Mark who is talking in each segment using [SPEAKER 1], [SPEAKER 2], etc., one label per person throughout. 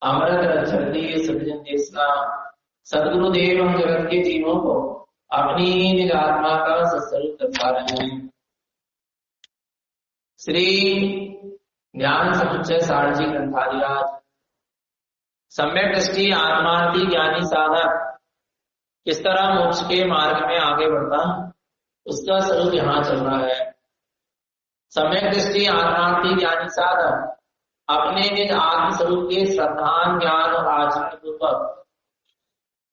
[SPEAKER 1] अमृत रक्षती सृजन देशना सदगुरुदेव हम जगत के जीवों को अपनी निज आत्मा का सत्स्वरूप दर्शा रहे हैं। श्री ज्ञान समुच्चय सारजी ग्रंथादिराज सम्यक दृष्टि आत्मार्थी ज्ञानी साधक किस तरह मोक्ष के मार्ग में आगे बढ़ता उसका स्वरूप यहाँ चल रहा है। सम्यक दृष्टि आत्मार्थी ज्ञानी साधक अपने निज आत्म स्वरूप के श्रद्धान ज्ञान और आचरण पूर्वक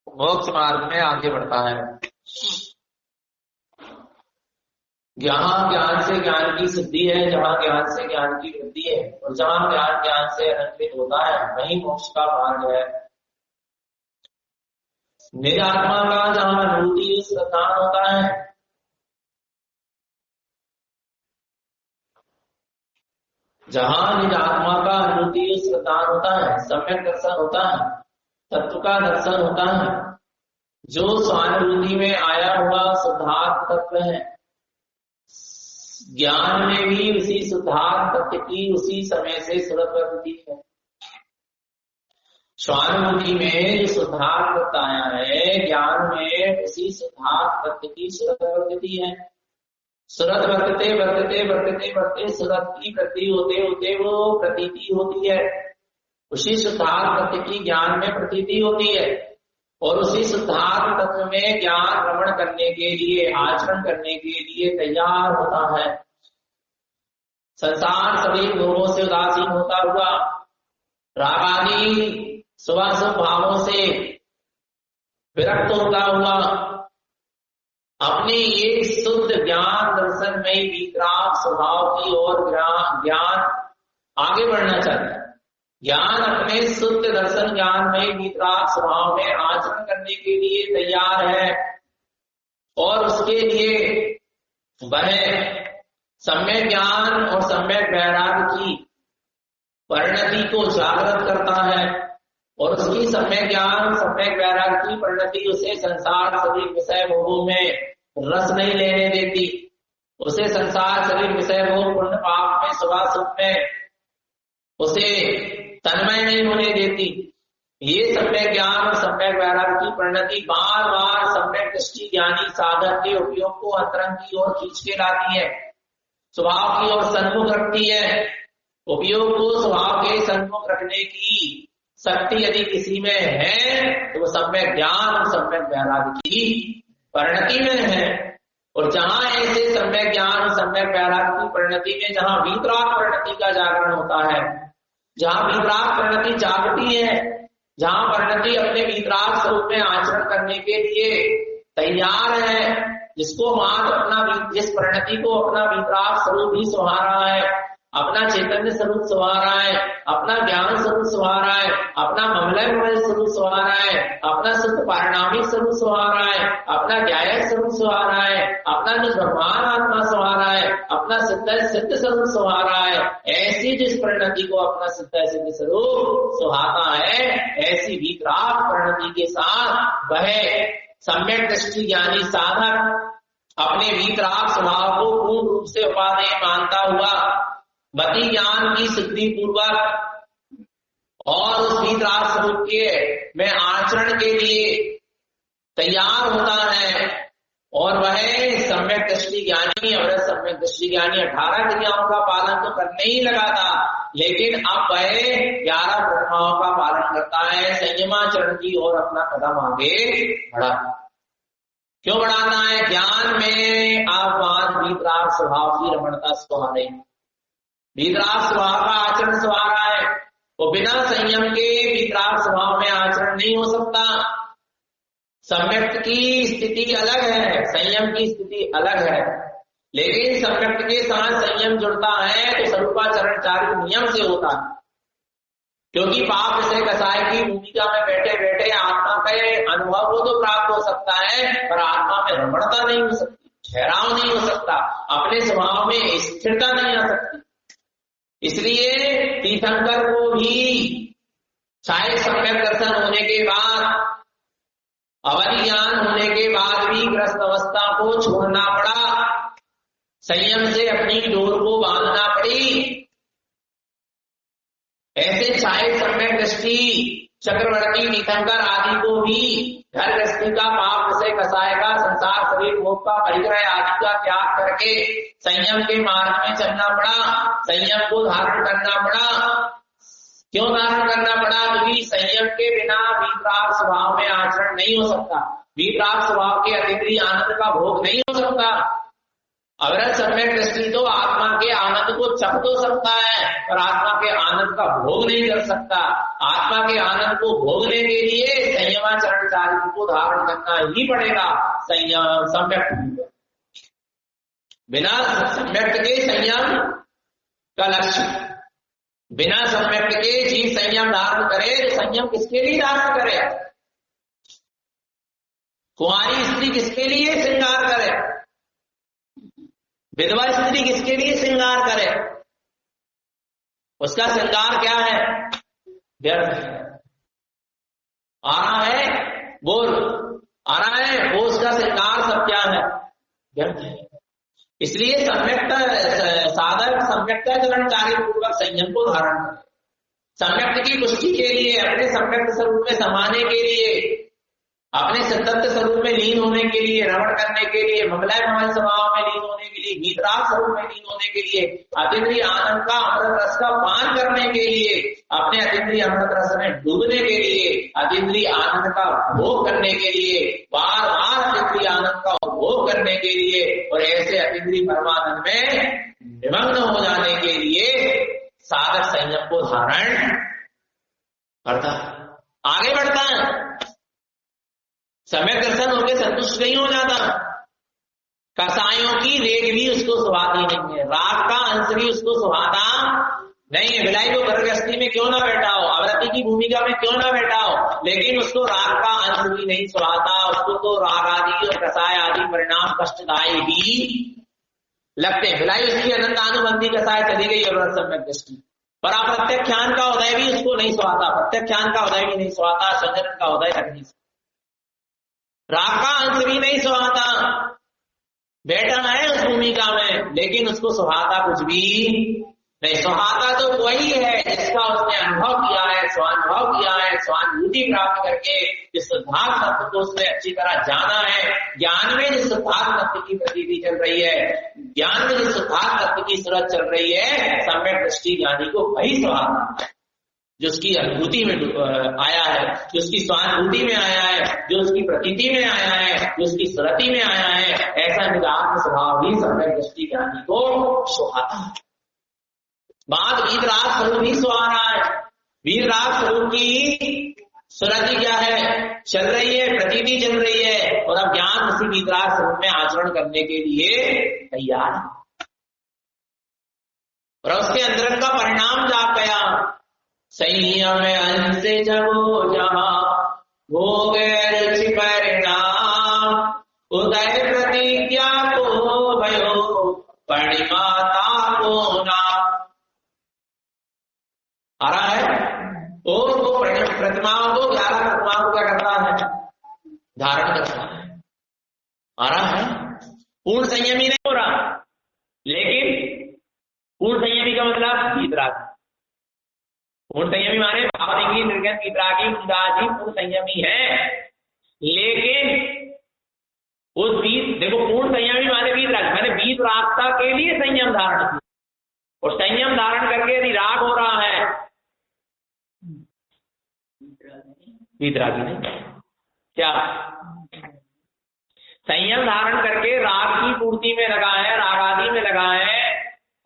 [SPEAKER 1] मोक्ष मार्ग में आगे बढ़ता है। जहां ज्ञान से ज्ञान की सिद्धि है, जहां ज्ञान से ज्ञान की वृद्धि है और जहां ज्ञान ज्ञान से अलंकृत होता है वही मोक्ष का मार्ग है। निज आत्मा का जहां अनुभूति श्रद्धान होता है, जहां निज आत्मा का अनुभूति श्रद्धान होता है, सम्यक दर्शन होता है, तत्व का दर्शन होता है, जो स्वानुभूति में आया हुआ शुद्धार्थ तत्व है। ज्ञान में भी उसी शुद्धार्थ तत्व की उसी समय से सूरत प्रकृति है। स्वानुभूति में जो शुद्धार्थ तत्व आया है, ज्ञान में उसी शुद्धार्थ तत्व की सूरत प्रकृति है। सूरत वर्तते वर्तते वर्तते वर्तते सूरत की प्रति होते होते वो प्रतीति होती है। उसी शुद्धार्थ तत्व की ज्ञान में प्रतीति होती है और उसी शुद्धार्थ तत्व में ज्ञान रमण करने के लिए, आचरण करने के लिए तैयार होता है। संसार सभी भोगों से उदासीन होता हुआ, रागादि शुभाशुभ भावों से विरक्त होता हुआ, अपने एक शुद्ध ज्ञान दर्शन में वितराग स्वभाव की ओर ज्ञान आगे बढ़ना चाहता है। ज्ञान अपने शुद्ध दर्शन ज्ञान में वितराग स्वभाव में आचरण करने के लिए तैयार है और उसके लिए वह सम्यक ज्ञान और सम्यक वैराग्य की परिणति को जागृत करता है और उसकी सम्यक ज्ञान सम्यक वैराग्य की परिणति उसे संसार सभी विषय भोगों में रस नहीं लेने देती, उसे संसार सभी विषय भोग पुण्य पाप में शुभाशुभ में उसे तन्मय नहीं होने देती। ये सम्यक ज्ञान और सम्यक वैराग्य की परिणति बार बार सम्यक दृष्टि ज्ञानी साधक के उपयोग को अंतरंग की ओर खींच के लाती है, स्वभाव की ओर सन्मुख रखती है। उपयोग को स्वभाव के सन्मुख रखने की शक्ति यदि किसी में है तो वो सम्यक ज्ञान और सम्यक वैराग्य की परिणति में है। और जहां ऐसे सम्यक ज्ञान और सम्यक वैराग्य की परिणति में जहां वितराग परिणति का जागरण होता है, जहां वितराग परिणति जागती है, जहां परिणति अपने वितराग स्वरूप में आचरण करने के लिए तैयार है, जिसको मात्र अपना जिस परिणति को अपना वितराग स्वरूप ही सुहा रहा है, अपना चैतन्य स्वरूप सुहा रहा है, अपना ज्ञान स्वरूप सुहा रहा है, अपना ममलय स्वरूप सुहा रहा है, अपना शुद्ध पारिणामिक स्वरूप सुहा रहा है, अपना न्यायिक स्वरूप सुहा रहा है, अपना जो ब्रह्मांड आत्मा सुहा रहा है, अपना सिद्ध स्वरूप सुहा रहा है। ऐसी जिस परिणति को अपना सिद्ध स्वरूप सुहाता है, ऐसी वितराग परिणति के साथ वह सम्यक दृष्टि ज्ञानी साधक अपने वितराग स्वभाव को पूर्ण रूप से उपादेय मानता हुआ मति ज्ञान की सिद्धि पूर्वक और उस वितराग स्वरूप के में आचरण के लिए तैयार होता है। और वह सम्यक दृष्टि ज्ञानी और सम्यक दृष्टि ज्ञानी 18 क्रियाओं का पालन तो करने ही लगा था, लेकिन अब वह 11 ब्रह्माओं का पालन करता है, संयमाचरण की ओर अपना कदम आगे बढ़ाता। क्यों बढ़ाता है? ज्ञान में आप वहां वितराग स्वभाव की रमणता सुहा रही, वितराग स्वभाव का आचरण सुहा रहा है। वो बिना संयम के वितराग स्वभाव में आचरण नहीं हो सकता। सम्यक्त की स्थिति अलग है, संयम की स्थिति अलग है, लेकिन सम्यक्त के साथ संयम जुड़ता है तो स्वरूपाचरण चारित नियम से होता है। क्योंकि पाप से कसाय की भूमिका में बैठे बैठे आत्मा का अनुभव को तो प्राप्त हो सकता है, पर आत्मा में रमणता नहीं हो सकती, ठहराव नहीं हो सकता, अपने स्वभाव में स्थिरता नहीं आ सकती। इसलिए तीर्थंकर को भी चाहे सम्यक दर्शन होने के बाद, अवधि ज्ञान होने के बाद भी ग्रस्त अवस्था को छोड़ना पड़ा, संयम से अपनी डोर को बांधना पड़ी। ऐसे छाये सम्यक दृष्टि चक्रवर्ती तीर्थंकर आदि को भी घर गृहस्थी का, पाप विषय कसाय का, संसार शरीर भोग का, परिग्रह आदि का त्याग करके संयम के मार्ग में चलना पड़ा, संयम को धारण करना पड़ा। क्यों धारण करना पड़ा? क्योंकि संयम के बिना वीतराग स्वभाव में आचरण नहीं हो सकता, वीतराग स्वभाव के अतीन्द्रिय आनंद का भोग नहीं हो सकता। अविरत सम्यक दृष्टि तो आत्मा के आनंद को चख तो सकता है और आत्मा के आनंद का भोग नहीं कर सकता। आत्मा के आनंद को भोगने के लिए संयमाचरण चारित्र को धारण करना ही पड़ेगा। संयम सम्यक, बिना सम्यक के संयम का लक्ष्य, बिना सम्यक के जीव संयम धारण करे तो संयम किसके लिए धारण करे? कुंवारी स्त्री किसके लिए श्रृंगार करे? विधवा स्त्री किसके लिए श्रृंगार करे? उसका श्रृंगार क्या है? व्यर्थ है। आ रहा है बोल, आ रहा है वो, उसका श्रृंगार सब क्या है? व्यर्थ है। इसलिए सम्यकता साधक सम्यकता चरण कार्य पूर्वक संयम को धारण करे। सम्यक्त की पुष्टि के लिए, अपने सम्यक्त स्वरूप में समाने के लिए, अपने सतत स्वरूप में लीन होने के लिए, रमण करने के लिए, मंगलाय भवन स्वभाव में लीन होने के लिए, वीतराग स्वरूप में लीन होने के लिए, अतीन्द्रिय आनंद का, अमृत रस का पान करने के लिए, अपने अतीन्द्रिय अमृत रस में डूबने के लिए, अतीन्द्रिय आनंद का भोग करने के लिए, बार बार अतीन्द्रिय आनंद का उपभोग करने के लिए और ऐसे अतीन्द्रिय परमानंद में निमग्न हो जाने के लिए साधक संयम को धारण करता, आगे बढ़ता है। सम्यक दर्शन होकर संतुष्ट नहीं हो जाता। कसायों की रेख भी उसको सुहाती नहीं है, राग का अंश भी उसको सुहाता नहीं है। भिलाई को गर्भगृहस्थी में क्यों ना बैठा हो, अवरती की भूमिका में क्यों ना बैठा हो, लेकिन उसको राग का अंश भी नहीं सुहाता। उसको तो राग आदि और कसाय आदि परिणाम कष्टदायी ही लगते हैं। भिलाई उसकी अनंतानुबंधी कसाय चली गई अवरत सम्यक दृष्टि पर, प्रत्यक्षान का उदय भी उसको नहीं सुहाता, प्रत्यक्षान का उदय भी नहीं सुहाता, संजरण का उदय तक नहीं, राग का अंश भी नहीं सुहाता। बैठा है उस भूमिका में लेकिन उसको सुहाता कुछ भी नहीं। सुहाता तो वही है जिसका उसने अनुभव किया है, स्वानुभव किया है, स्वानुभूति प्राप्त करके जिस सिद्धार्थ तत्व को उसने अच्छी तरह जाना है। ज्ञान में जिस सिद्धार्थ तत्व की प्रतीति चल रही है, ज्ञान में जिस सिद्धार्थ तत्व की सूरत चल रही है, सम्यक दृष्टि ज्ञानी को वही सुहाता है जो उसकी अनुभूति में आया है, जो उसकी स्वानुभूति में आया है, जो उसकी प्रतीति में आया है, जो उसकी स्मृति में आया है। ऐसा निरात्म स्वभाव ही सम्यक दृष्टि ज्ञानी को सुहाता है। बात वीतराग स्वरूप ही सुहा रहा है। वीतराग स्वरूप की स्मृति क्या है? चल रही है, प्रतीति चल रही है और अब ज्ञान उसी वीतराग स्वरूप में आचरण करने के लिए तैयार है और उसके अंदर का परिणाम जाग गया। संयम अंश जगो जहां भोग रुचि परिणाम, उदय प्रतिज्ञा को भयो परिमाता को नाम। आ रहा है वो प्रतिमाओं को, 11 प्रतिमाओं को क्या करता है? धारण करता है। आ रहा है पूर्ण संयमी नहीं हो रहा, लेकिन पूर्ण संयमी का मतलब वीतराग। पूर्ण संयमी माने भावनिंगी निर्गत वीतरागी मुंदाजी पूर्ण संयमी है, लेकिन उस बीज देखो पूर्ण संयमी माने वीतराग, मैंने वीतरागता के लिए संयम धारण किया और संयम धारण करके यदि राग हो रहा है, वीतरागी नहीं क्या? संयम धारण करके राग की पूर्ति में लगा है, राग आदि में लगा है।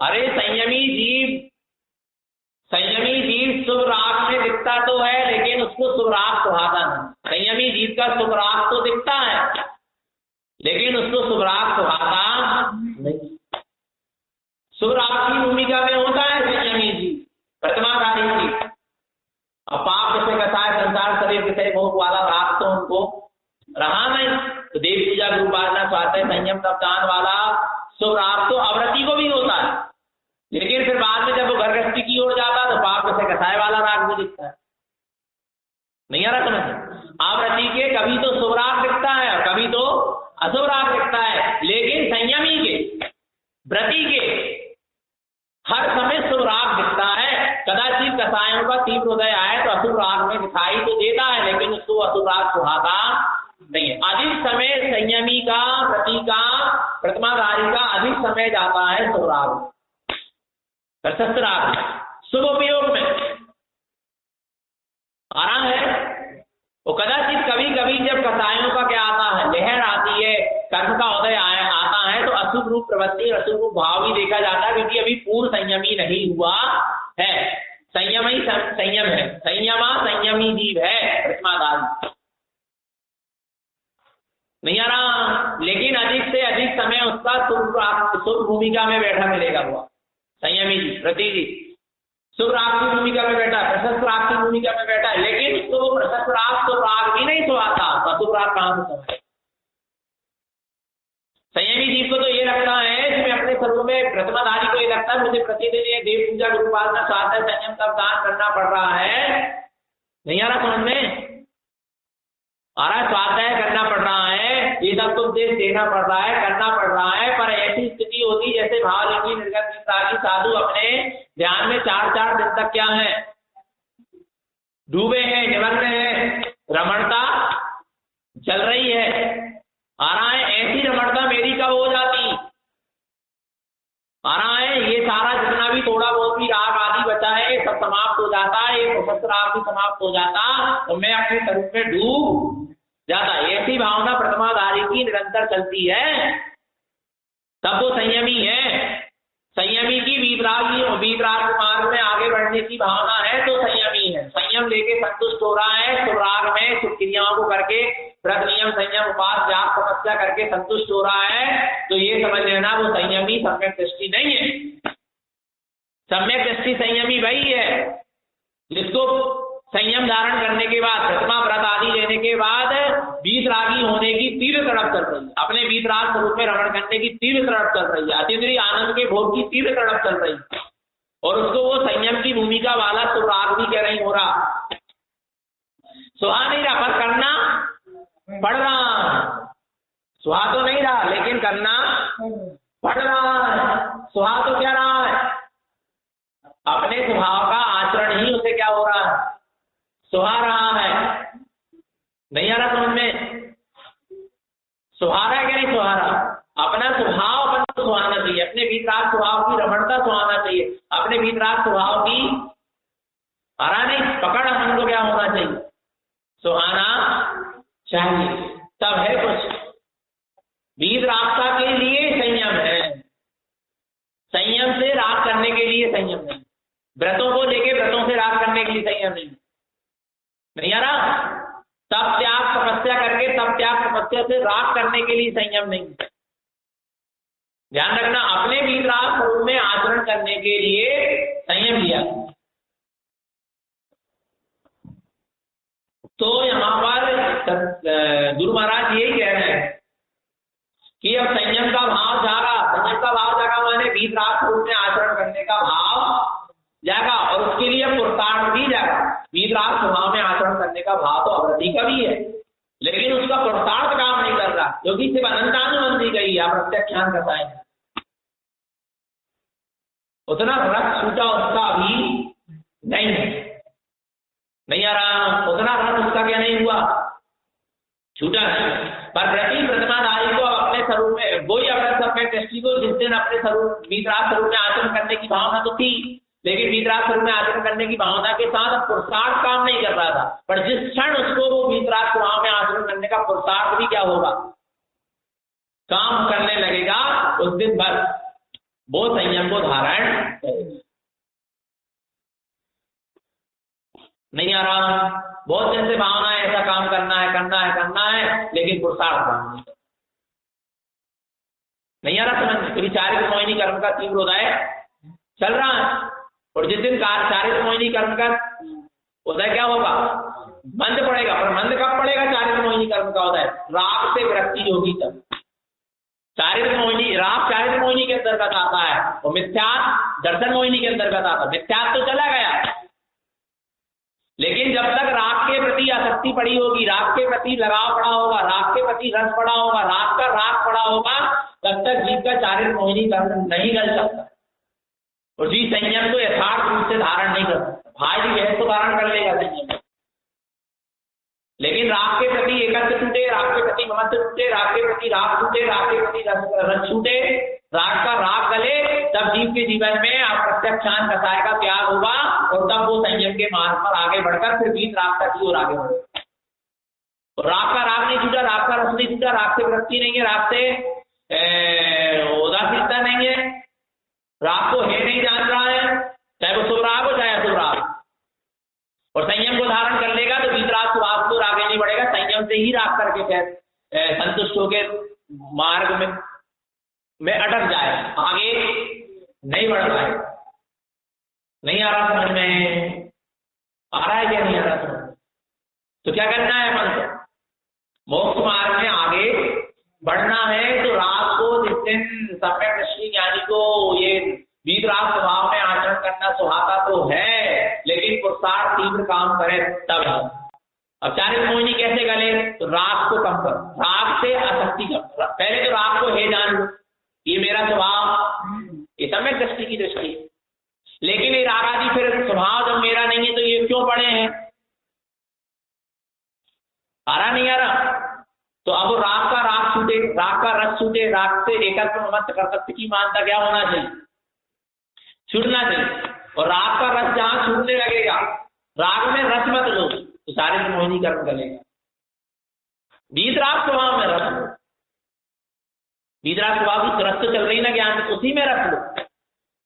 [SPEAKER 1] अरे संयमी जीव शुभ राग में दिखता तो है, लेकिन उसको शुभ राग सुहाता नहीं। संयमी जीव का शुभ राग तो दिखता है, लेकिन उसको शुभ राग सुहाता नहीं। शुभ राग की भूमिका में होता है संयमी जीव, प्रतिमाधारी जीव। अब पाप जैसे कसाय संसार शरीर विषय भोग वाला राग तो उनको रहा नहीं, तो देव पूजा उपासना स्वास्थ्य संयम तपदान वाला शुभ राग तो अवरती को भी होता है, लेकिन फिर बाद में जब वो घरगृहस्थी की ओर जाता तो पाप जैसे कसाय वाला राग भी दिखता है। नहीं आ रहा समझ? आवृत्ति के कभी तो शुभ राग दिखता है और कभी तो अशुभ राग दिखता है, लेकिन संयमी के व्रती के हर समय शुभ राग दिखता है। कदाचित कसायों का तीव्र उदय आए तो असुर राग में दिखाई तो देता है, लेकिन उसको असुर राग सुहाता नहीं है। अधिक समय संयमी का, प्रति का, प्रतिमाधारी का अधिक समय जाता है शुभ राग, प्रशस्त राग, शुभ उपयोग में आ रहा है। वो कदाचित कभी कभी जब कसायों का क्या आता है, लहर आती है, कर्म का उदय आता है, तो अशुभ रूप प्रवृत्ति और अशुभ रूप भाव भी देखा जाता है, क्योंकि अभी पूर्ण संयमी नहीं हुआ है। संयम ही संयम है, संयमा संयमी जीव है प्रतिमाधारी, नहीं आ रहा। लेकिन अधिक से अधिक समय उसका शुभ भूमिका में बैठा मिलेगा, हुआ संयमी जी, प्रति जी शुभ राग की भूमिका में बैठा, प्रशस्त राग की भूमिका में बैठा है, लेकिन उसको प्रशस्त राग तो राग भी नहीं सुहाता, तो शुभ राग कहां से सुहाए। संयमी जीव को तो ये लगता है, जिसमें अपने स्वरूप में प्रतिमाधारी को ये लगता है मुझे प्रतिदिन ये देव पूजा गुरु उपासना स्वाध्याय संयम का दान करना पड़ रहा है, नहीं आ रहा समझ में आ रहा, स्वाध्याय करना पड़ रहा है, ये सब तो उपदेश देना पड़ रहा है, करना पड़ रहा है, पर ऐसी स्थिति होती जैसे भावलिंगी निर्गत साधु अपने ध्यान में 4-4 दिन तक क्या है, डूबे हैं, निमग्न हैं, रमणता चल रही है, आ रहा है। ऐसी रमणता मेरी कब हो जाती, आ रहा है, ये सारा जितना भी थोड़ा बहुत भी राग आदि बचा है सब समाप्त हो जाता है, ये प्रशस्त राग भी समाप्त हो जाता, तो मैं अपने स्वरूप में डूब जाता। ऐसी भावना प्रतिमाधारी की निरंतर चलती है, तब वो संयमी है। संयमी की वीतराग मार्ग में आगे बढ़ने की भावना है तो संयमी है, संयम लेके संतुष्ट हो रहा है, शुभ राग में शुभ क्रियाओं को करके व्रत नियम संयम उपास जाप तपस्या करके संतुष्ट हो रहा है, तो ये समझ लेना वो संयमी सम्यक दृष्टि नहीं है। सम्यक दृष्टि संयमी वही है जिसको संयम धारण करने के बाद, प्रतिमा व्रत आदि लेने के बाद वीतरागी होने की तीव्र तड़प चल रही है, अपने वीतराग स्वरूप में रमण करने की तीव्र तड़प चल रही है, अतीन्द्रिय आनंद के भोग की तीव्र तड़प चल रही है, और उसको वो संयम की भूमिका वाला तो राग भी क्या नहीं हो रहा, सुहा नहीं रहा, पर करना पड़ रहा, सुहा तो नहीं रहा लेकिन करना पड़ रहा है। सुहा तो क्या रहा है, अपने स्वभाव का आचरण ही उसे क्या हो रहा है, सुहा रहा है, नहीं आ रहा समझ में, सुहा रहा है क्या नहीं सुहा रहा, अपना स्वभाव अपन को सुहाना चाहिए, अपने भीतराग स्वभाव की रमणता सुहाना चाहिए, अपने भीतराग स्वभाव की आ रहा नहीं पकड़ अपन को क्या होना चाहिए, सुहाना चाहिए, तब है कुछ। वीत रास्ता के लिए संयम है, संयम से राग करने के लिए संयम नहीं, व्रतों को लेके व्रतों से राग करने के लिए संयम नहीं आ रहा, तब त्याग तपस्या करके तब त्याग तपस्या से राग करने के लिए संयम नहीं। ध्यान रखना, अपने वीत राग स्वरूप में आचरण करने के लिए संयम लिया। तो यहाँ पर गुरु महाराज यही कह रहे हैं कि अब संयम का भाव जागा, संयम का भाव जागा माने वीत राग स्वरूप में आचरण करने का भाव जागा, और उसके लिए पुरुषार्थ भी जागा। वीत राग स्वभाव में आचरण करने का भाव तो अवृत्ति का भी है, लेकिन उसका पुरुषार्थ काम नहीं कर रहा, क्योंकि सिर्फ अनंतानुबंधी गई आप प्रत्याख्यान बताएंगे, उतना रस छूटा उसका अभी नहीं है, नहीं आ रहा, उतना रस उसका क्या नहीं हुआ, छूटा नहीं। पर प्रति प्रतिमाधारी को अपने स्वरूप में वही अपने सब दृष्टि को जिस दिन अपने स्वरूप वीतराग स्वरूप में आचरण करने की भावना तो थी, लेकिन वीतराग स्वरूप में आचरण करने की भावना के साथ अब पुरुषार्थ काम नहीं कर रहा था, पर जिस क्षण उसको वो वीतराग स्वभाव में आचरण करने का पुरुषार्थ भी क्या होगा, काम करने लगेगा, उस दिन बस वो संयम को धारण करेगा। नहीं आ रहा, बहुत दिन से भावना है ऐसा काम करना है, लेकिन पुरुषार्थ काम नहीं आ रहा समझ। कभी चारित्र मोहिनी कर्म का तीव्र उदय चल रहा है, और जिस दिन चारित्र मोहिनी कर्म का उदय क्या होगा, मंद पड़ेगा, पर मंद कब पड़ेगा चारित्र मोहिनी कर्म का उदय, राग से विरक्ति होगी तब। चारित्र मोहिनी, राग चारित्र मोहिनी के अंतर्गत आता है, और मिथ्यात्व दर्शन मोहिनी के अंतर्गत आता है। मिथ्यात्व तो चला गया, लेकिन जब तक राग के प्रति आसक्ति पड़ी होगी, राग के प्रति लगाव पड़ा होगा, राग के प्रति रस पड़ा होगा, राग का राग पड़ा होगा, तब तक जीव का चारित्र मोहिनी कर्म नहीं गल सकता। और जी संयम को यथार्थ रूप से धारण नहीं कर सकता। भाई जी वह तो धारण कर लेगा संयम, लेकिन राग के प्रति एकत्र छूटे, राग के प्रति ममत्व छूटे, राग के प्रति राग छूटे, राग के प्रति रस छूटे, राग का राग गले, तब जीव के जीवन में अप्रत्यक्षान कसाय का त्याग होगा और तब वो संयम के मार्ग पर आगे बढ़कर फिर बीत राग का की ओर आगे बढ़ेगा। तो राग का राग नहीं छूटा, राग का रस नहीं छूटा, राग से वृत्ति नहीं है, राग से उदासीनता नहीं है, राग को है नहीं जान रहा है, चाहे वो शुभ राग हो चाहे अशुभ राग, और संयम को धारण कर लेगा तो बीतराग स्वभाव को आगे नहीं बढ़ेगा, संयम से ही राग करके फिर संतुष्ट होकर मार्ग में अटक जाए, आगे नहीं बढ़ पाए। नहीं आ रहा समझ में? आ रहा है क्या नहीं आ रहा समझ? तो क्या करना है मन को? मोक्ष मार्ग में आगे बढ़ना है तो राग को जिस दिन सम्यक दृष्टि ज्ञानी को ये बीतराग स्वभाव में आचरण करना सुहाता तो है, लेकिन पुरुषार्थ तीव्र काम करे तब। अब चारित्र मोहिनी कैसे गले? तो राग को कम कर, राग से आसक्ति कर। पहले तो राग को हे जान लो, ये मेरा स्वभाव, ये सम्यक दृष्टि की दृष्टि है, लेकिन ये राग आदि फिर स्वभाव जब मेरा नहीं है तो ये क्यों पड़े हैं? आ रहा नहीं आ रहा? तो अब राग का राग छूटे, राग का रस छूटे, राग से एकत्र मत कर्तव्य की मानता क्या होना चाहिए? छूटना चाहिए। और राग का रस जहां छूटने लगेगा, राग में रस मत लो तो सारे मोहिनी कर्म करेगा। बीतराग स्वभाव में रस लो, बीतराग स्वभाव की रस तो चल रही ना ज्ञान, उसी में रस लो।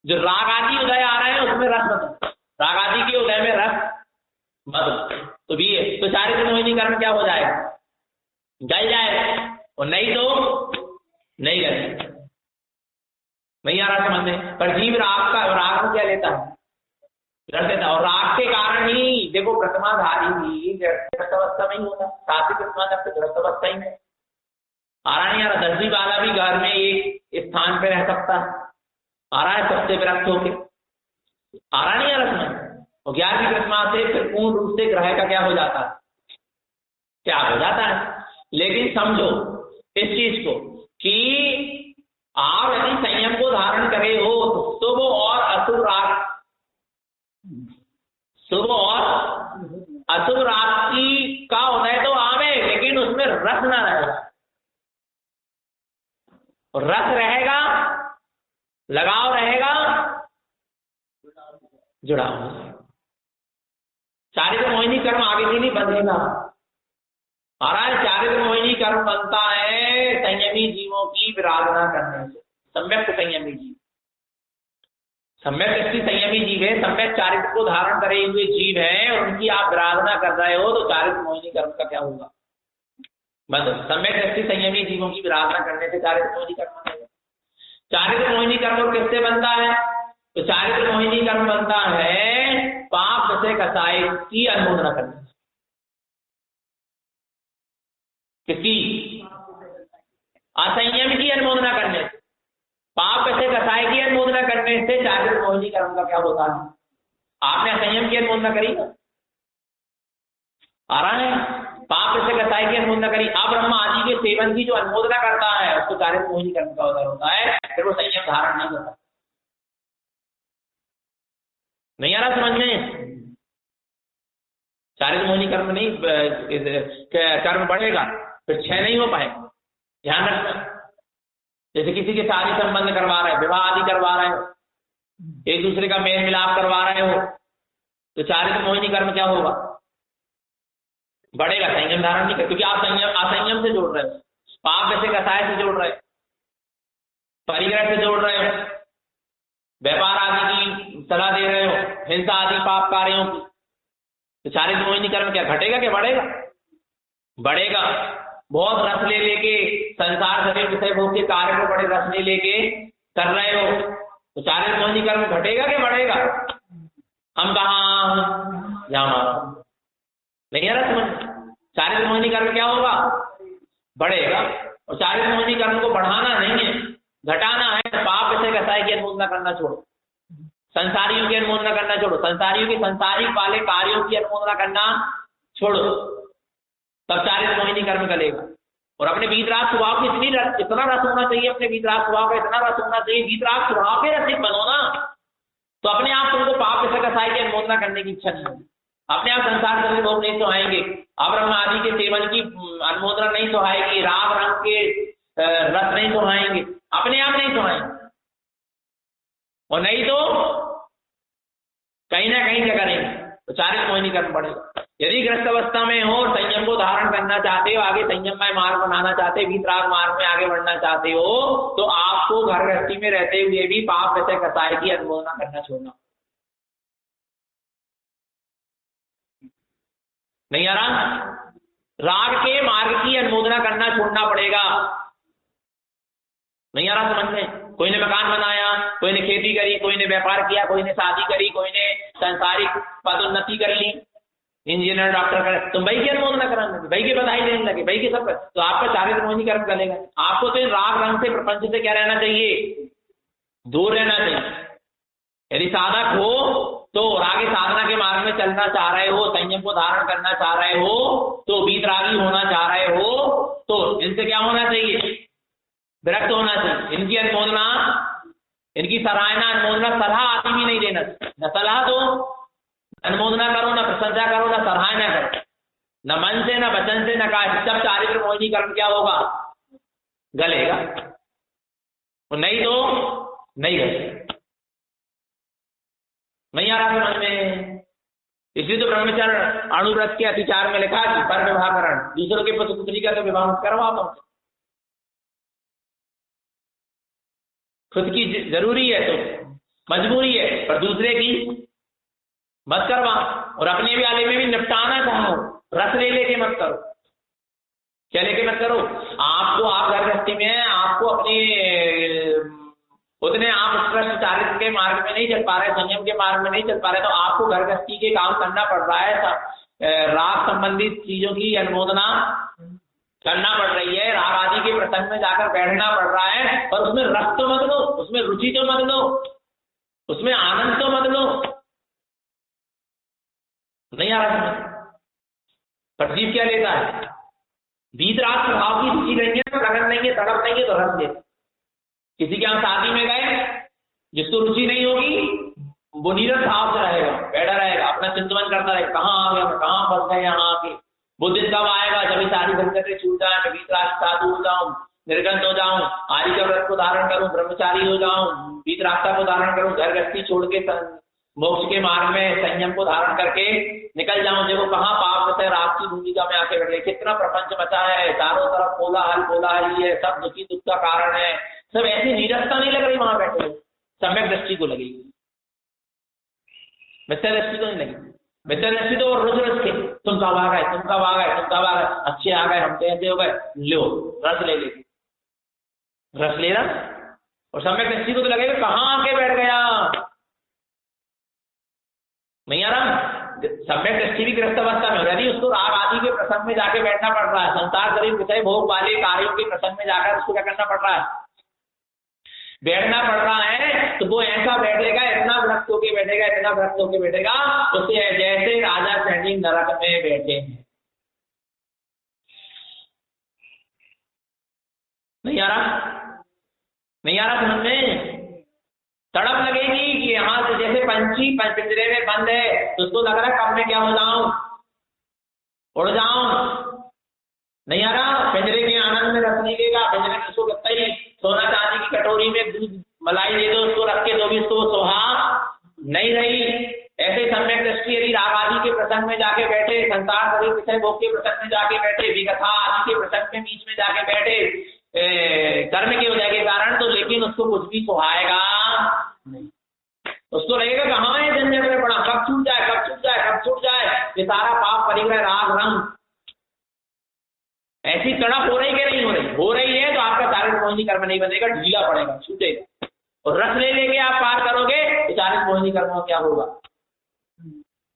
[SPEAKER 1] जो राग आदि उदय आ रहे हैं उसमें रस मत, राग आदि के उदय में रस मत, तो भी है तो सारे मोहिनी कर्म क्या हो जाएगा? जल जाएगा, और नहीं तो नहीं गए। नहीं आ रहा समझ में? पर जीव राग का राग को क्या लेता है? रस देता, और राग के कारण ही देखो प्रथमाधारी भी ग्रस्त अवस्था में ही होता, सात्विक प्रथमा तक तो ग्रस्त अवस्था ही में। आ रहा नहीं आ रहा? 10वीं वाला भी घर में एक स्थान पे रह सकता है, आ रहा है सबसे विरक्त होके, आ रहा नहीं आ रहा समझ? और 11वीं प्रथमा से फिर पूर्ण रूप से ग्रह का क्या हो जाता है? त्याग हो जाता है। लेकिन समझो इस चीज को कि आप यदि संयम को धारण करे हो तो शुभ और अशुभ राग, शुभ और अशुभ राग की का उदय तो आवे, लेकिन उसमें रस ना रहेगा, और रस रहेगा, लगाव रहेगा, जुड़ाव। चारित्र मोहिनी कर्म आगे भी नहीं बंधेगा। आ रहा है? चारित्र मोहिनी कर्म बनता है संयमी जीवों की विराधना करने से। सम्यक संयमी जीव, सम्यक दृष्टि संयमी जीव है, सम्यक चारित्र को धारण करे हुए जीव है, और उनकी आप विराधना कर रहे हो तो चारित्र मोहिनी कर्म का क्या होगा? मतलब सम्यक दृष्टि संयमी जीवों की विराधना करने से चारित्र मोहिनी कर्म बनेगा। चारित्र मोहिनी कर्म किससे बनता है? तो चारित्र मोहिनी कर्म बनता है पाप से कसाई की अनुमोदना करने। किसकी? असंयम की अनुमोदना करने से, पाप से कसाई की अनुमोदना करने से चारित्र मोहिनी कर्म का क्या होता है? आपने असंयम की अनुमोदना करी ना? आ रहा है? पाप से कसाई की अनुमोदना करी, अब ब्रह्म आदि के सेवन की जो अनुमोदना करता है उसको चारित्र मोहिनी कर्म का उदय होता है, फिर वो संयम धारण नहीं होता। नहीं आ रहा समझ में? चारित्र मोहिनी कर्म नहीं, कर्म बढ़ेगा फिर क्षय नहीं हो पाएगा, ध्यान रखना। जैसे किसी के शादी संबंध करवा रहे, विवाह आदि करवा रहे हो, एक दूसरे का मेल मिलाप करवा रहे हो, तो चारित्र मोहिनी कर्म क्या होगा? बढ़ेगा, संयम धारण नहीं कर, क्योंकि आप असंयम से जोड़ रहे हो, पाप से कसाय से जोड़ रहे हो, परिग्रह से जोड़ रहे हो, व्यापार आदि की सलाह दे रहे हो, हिंसा आदि पाप कार्यों की, तो चारित्र मोहिनी कर्म क्या घटेगा क्या बढ़ेगा? बढ़ेगा। बहुत रस ले लेके संसार शरीर विषय भोग के कार्य को बड़े रस ले लेके कर रहे हो तो चारित्र मोहिनी कर्म घटेगा क्या बढ़ेगा? हम कहा यहाँ नहीं आ रहा समझ? चारित्र मोहिनी कर्म क्या होगा? बढ़ेगा। और चारित्र मोहिनी कर्म को बढ़ाना नहीं है, घटाना है। पाप से कसाई की अनुमोदना करना छोड़ो, संसारियों की अनुमोदना करना छोड़ो, संसारियों के संसारिक वाले कार्यों की अनुमोदना करना छोड़ो, तब चारित्र मोहिनी कर्म करेगा। और अपने वीतराग स्वभाव की इतना रस होना चाहिए, अपने वीतराग स्वभाव का इतना रस होना चाहिए, वीतराग स्वभाव के रसिक बनो ना, तो अपने आप तुमको पाप विषय कसाई की अनुमोदना करने की इच्छा नहीं होगी, अपने आप संसार से भोग नहीं सुहाएंगे, अब्रह्म आदि के सेवन की अनुमोदना नहीं सुहाएगी, राग रंग के रस नहीं सुहाएंगे, अपने आप नहीं सुहाएंगे। और नहीं तो कहीं ना कहीं क्या करेंगे, तो चारित्र मोहिनी कर्म पड़ेगा। यदि ग्रस्त अवस्था में हो और संयम को धारण करना चाहते हो, आगे संयममय मार्ग बनाना चाहते हो, वीतराग मार्ग में आगे बढ़ना चाहते हो, तो आपको घर गृहस्थी में रहते हुए भी पाप विषय कसाई की अनुमोदना करना छोड़ना नहीं आ रहा। राग के मार्ग की अनुमोदना करना छोड़ना पड़ेगा। नहीं आ रहा समझ में? कोई ने मकान बनाया, कोई ने खेती करी, कोई ने व्यापार किया, कोई ने शादी करी, कोई ने सांसारिक पदोन्नति कर ली, इंजीनियर डॉक्टर करे, तुम भाई की अनुमोदना कराने लगे, भाई की बधाई देने लगे, भाई की सब, तो आपका चारित्र मोहिनी कर्म चलेगा। आपको तो राग रंग से प्रपंच से क्या रहना चाहिए, दूर रहना चाहिए। यदि साधक हो तो आगे साधना के मार्ग में चलना चाह रहे हो, संयम को धारण करना चाह रहे हो, तो वीतरागी होना चाह रहे हो, तो इनसे क्या होना चाहिए, विरक्त होना चाहिए। इनकी अनुमोदना, इनकी सराहना, अनुमोदना, सलाह आदि भी नहीं देना, न सलाह दो, अनुमोदना करो, न प्रशंसा करो, न सराहना करो, न मन से, न वचन से, न काज, सब चारित्र मोहिनी कर्म क्या होगा, गलेगा। और नहीं तो नहीं गलेगा। नहीं आ रहा समझ में? इसलिए तो ब्रह्मचर्य अणुव्रत के अतिचार में लिखा कि पर विवाह करण, दूसरों के पुत्र पुत्री का तो विवाह करवाओ, खुद की जरूरी है तो मजबूरी है, पर दूसरे की मत करवा। और अपने वाले में भी निपटाना चाहो, रस ले लेके मत करो। क्या लेके मत करो? आपको, आप घर गृहस्थी में है, आपको अपने उतने आप उत्कृष्ट चारित्र के मार्ग में नहीं चल पा रहे, संयम के मार्ग में नहीं चल पा रहे, तो आपको घर गृहस्थी के काम करना पड़ रहा है, राग संबंधित चीजों की अनुमोदना करना पड़ रही है, राग आदि के प्रसंग में जाकर बैठना पड़ रहा है, पर उसमें रस तो मत लो, उसमें रुचि तो मत लो, उसमें आनंद तो मत लो। नहीं आ रहा समझ? पर जीव क्या लेता है, वीतराग स्वभाव की रुचि नहीं है, लगन नहीं है, तड़प नहीं है, तो रस लेता। किसी के यहाँ शादी में गए, जिसको रुचि नहीं होगी वो नीरस भाव से रहेगा, बैठा रहेगा, अपना चिंतन करता रहेगा, कहाँ आ गया मैं, कहाँ फंस गए यहाँ आके, वो दिन कब आएगा जब ये सारी संकटें छूट जाए, मैं वीतराग साधु हो जाऊं, निर्गंध हो जाऊं, आदि का व्रत को धारण करूं, ब्रह्मचारी हो जाऊं, वीतरागता को धारण करूं, घर गृहस्थी छोड़ के मोक्ष के मार्ग में संयम को धारण करके निकल जाऊं। देखो कहाँ पाप से राग की भूमिका में आके बैठे, कितना प्रपंच मचा है, चारों तरफ कोलाहल ही है, सब दुखी दुख का कारण है, सब ऐसी नीरसता नहीं लग रही वहां बैठे, सम्यक दृष्टि को लगेगी, मिथ्या दृष्टि तो नहीं लगेगी। मिथ्या दृष्टि तो रोज रोज के, तुम कब आ गए, तुम कब आ गए, तुम कब आ गए, अच्छे आ गए, हम तो ऐसे हो गए, लो रस ले लेते, रस लेना। और सम्यक दृष्टि को तो लगेगा कहाँ आके बैठ गया। नहीं आ रहा? सम्यक दृष्टि भी ग्रस्त अवस्था में हो, यदि उसको राग आदि के प्रसंग में जाके बैठना पड़ रहा है, संसार शरीर विषय भोग वाले कार्यों के प्रसंग में जाकर उसको क्या करना पड़ रहा है, बैठना पड़ रहा है, तो वो ऐसा बैठेगा, इतना विरक्त होके बैठेगा, इतना विरक्त होके बैठेगा, उससे जैसे राजा चंडी नरक में बैठे हैं। नहीं आ रहा? नहीं आ रहा समझ में? तड़प लगेगी कि यहां से जैसे पंछी पिंजरे में बंद है, तो उसको लग रहा है कब मैं क्या हो जाऊं, उड़ जाऊं। नहीं आ रहा? पिंजरे के आनंद में रस नहीं लेगा, पिंजरे में उसको लगता ही सोना चांदी की कटोरी में दूध मलाई दे दो उसको रख के, तो भी उसको सुहा नहीं रही। ऐसे सम्यक दृष्टि यदि राग आदि के प्रसंग में जाके बैठे, संसार शरीर विषय भोग के प्रसंग में जाके बैठे, विकथा आदि के प्रसंग में बीच में जाके बैठे, कर्म के उदय के कारण, तो लेकिन उसको कुछ भी सुहाएगा नहीं, उसको लगेगा कहाँ है झंझट में पड़ा, कब छूट जाए, कब छूट जाए, कब छूट जाए, ये सारा पाप परिग्रह राग रंग। ऐसी तड़प हो रही कि नहीं हो रही? हो रही है तो आपका चारित्र मोहिनी कर्म नहीं बनेगा, ढीला पड़ेगा, छूटेगा। और रस ले लेके आप पार करोगे तो चारित्र मोहिनी कर्म क्या होगा,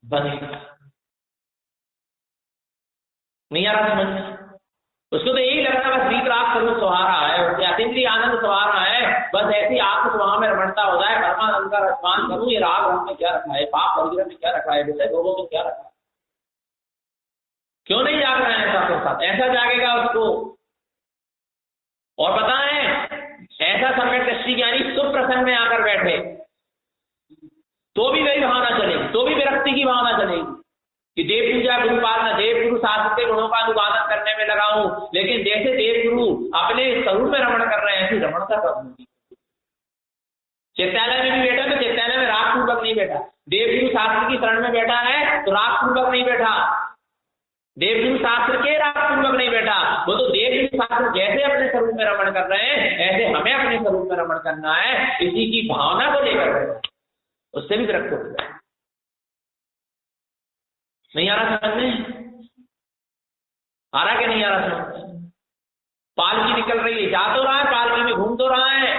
[SPEAKER 1] बनेगा। नहीं आ रहा समझ में? उसको तो यही लग रहा है बस वीतराग स्वरूप सुहारा है, अतीन्द्रिय आनंद सुहारा है, बस ऐसी आत्म स्वभाव में रमणता हो जाए, परमानंद का रसपान करूं, ये राग रंग में क्या रखा है, पाप परिग्रह में क्या रखा है, विषय भोगों में क्या रखा है। क्यों नहीं जाग रहा है ऐसा के साथ? ऐसा जागेगा उसको। और पता है ऐसा सम्यक दृष्टि ज्ञानी शुभ प्रसंग में आकर बैठे, तो भी वही भावना चलेगी, तो भी विरक्ति की भावना चलेगी कि देव पूजा गुरुपालना, देव गुरु शास्त्र के गुणों का अनुवादन करने में लगा हूं, लेकिन जैसे देव गुरु अपने स्वरूप में रमण कर रहे हैं ऐसी रमणता कब होगी। चित्तालय में भी बैठा तो चित्तालय में राग पूर्वक नहीं बैठा, देव गुरु शास्त्र की शरण में बैठा है तो राग पूर्वक नहीं बैठा, देव गुरु शास्त्र के राग पूर्वक नहीं बैठा, वो तो देव गुरु शास्त्र जैसे अपने स्वरूप में रमण कर रहे हैं ऐसे हमें अपने स्वरूप में रमण करना है, इसी की भावना को लेकर उससे भी विरक्त हो जाए। नहीं आ रहा समझ में? आ रहा कि नहीं आ रहा समझ में? पालकी निकल रही है, जा तो रहा है, पालकी में घूम तो रहा है,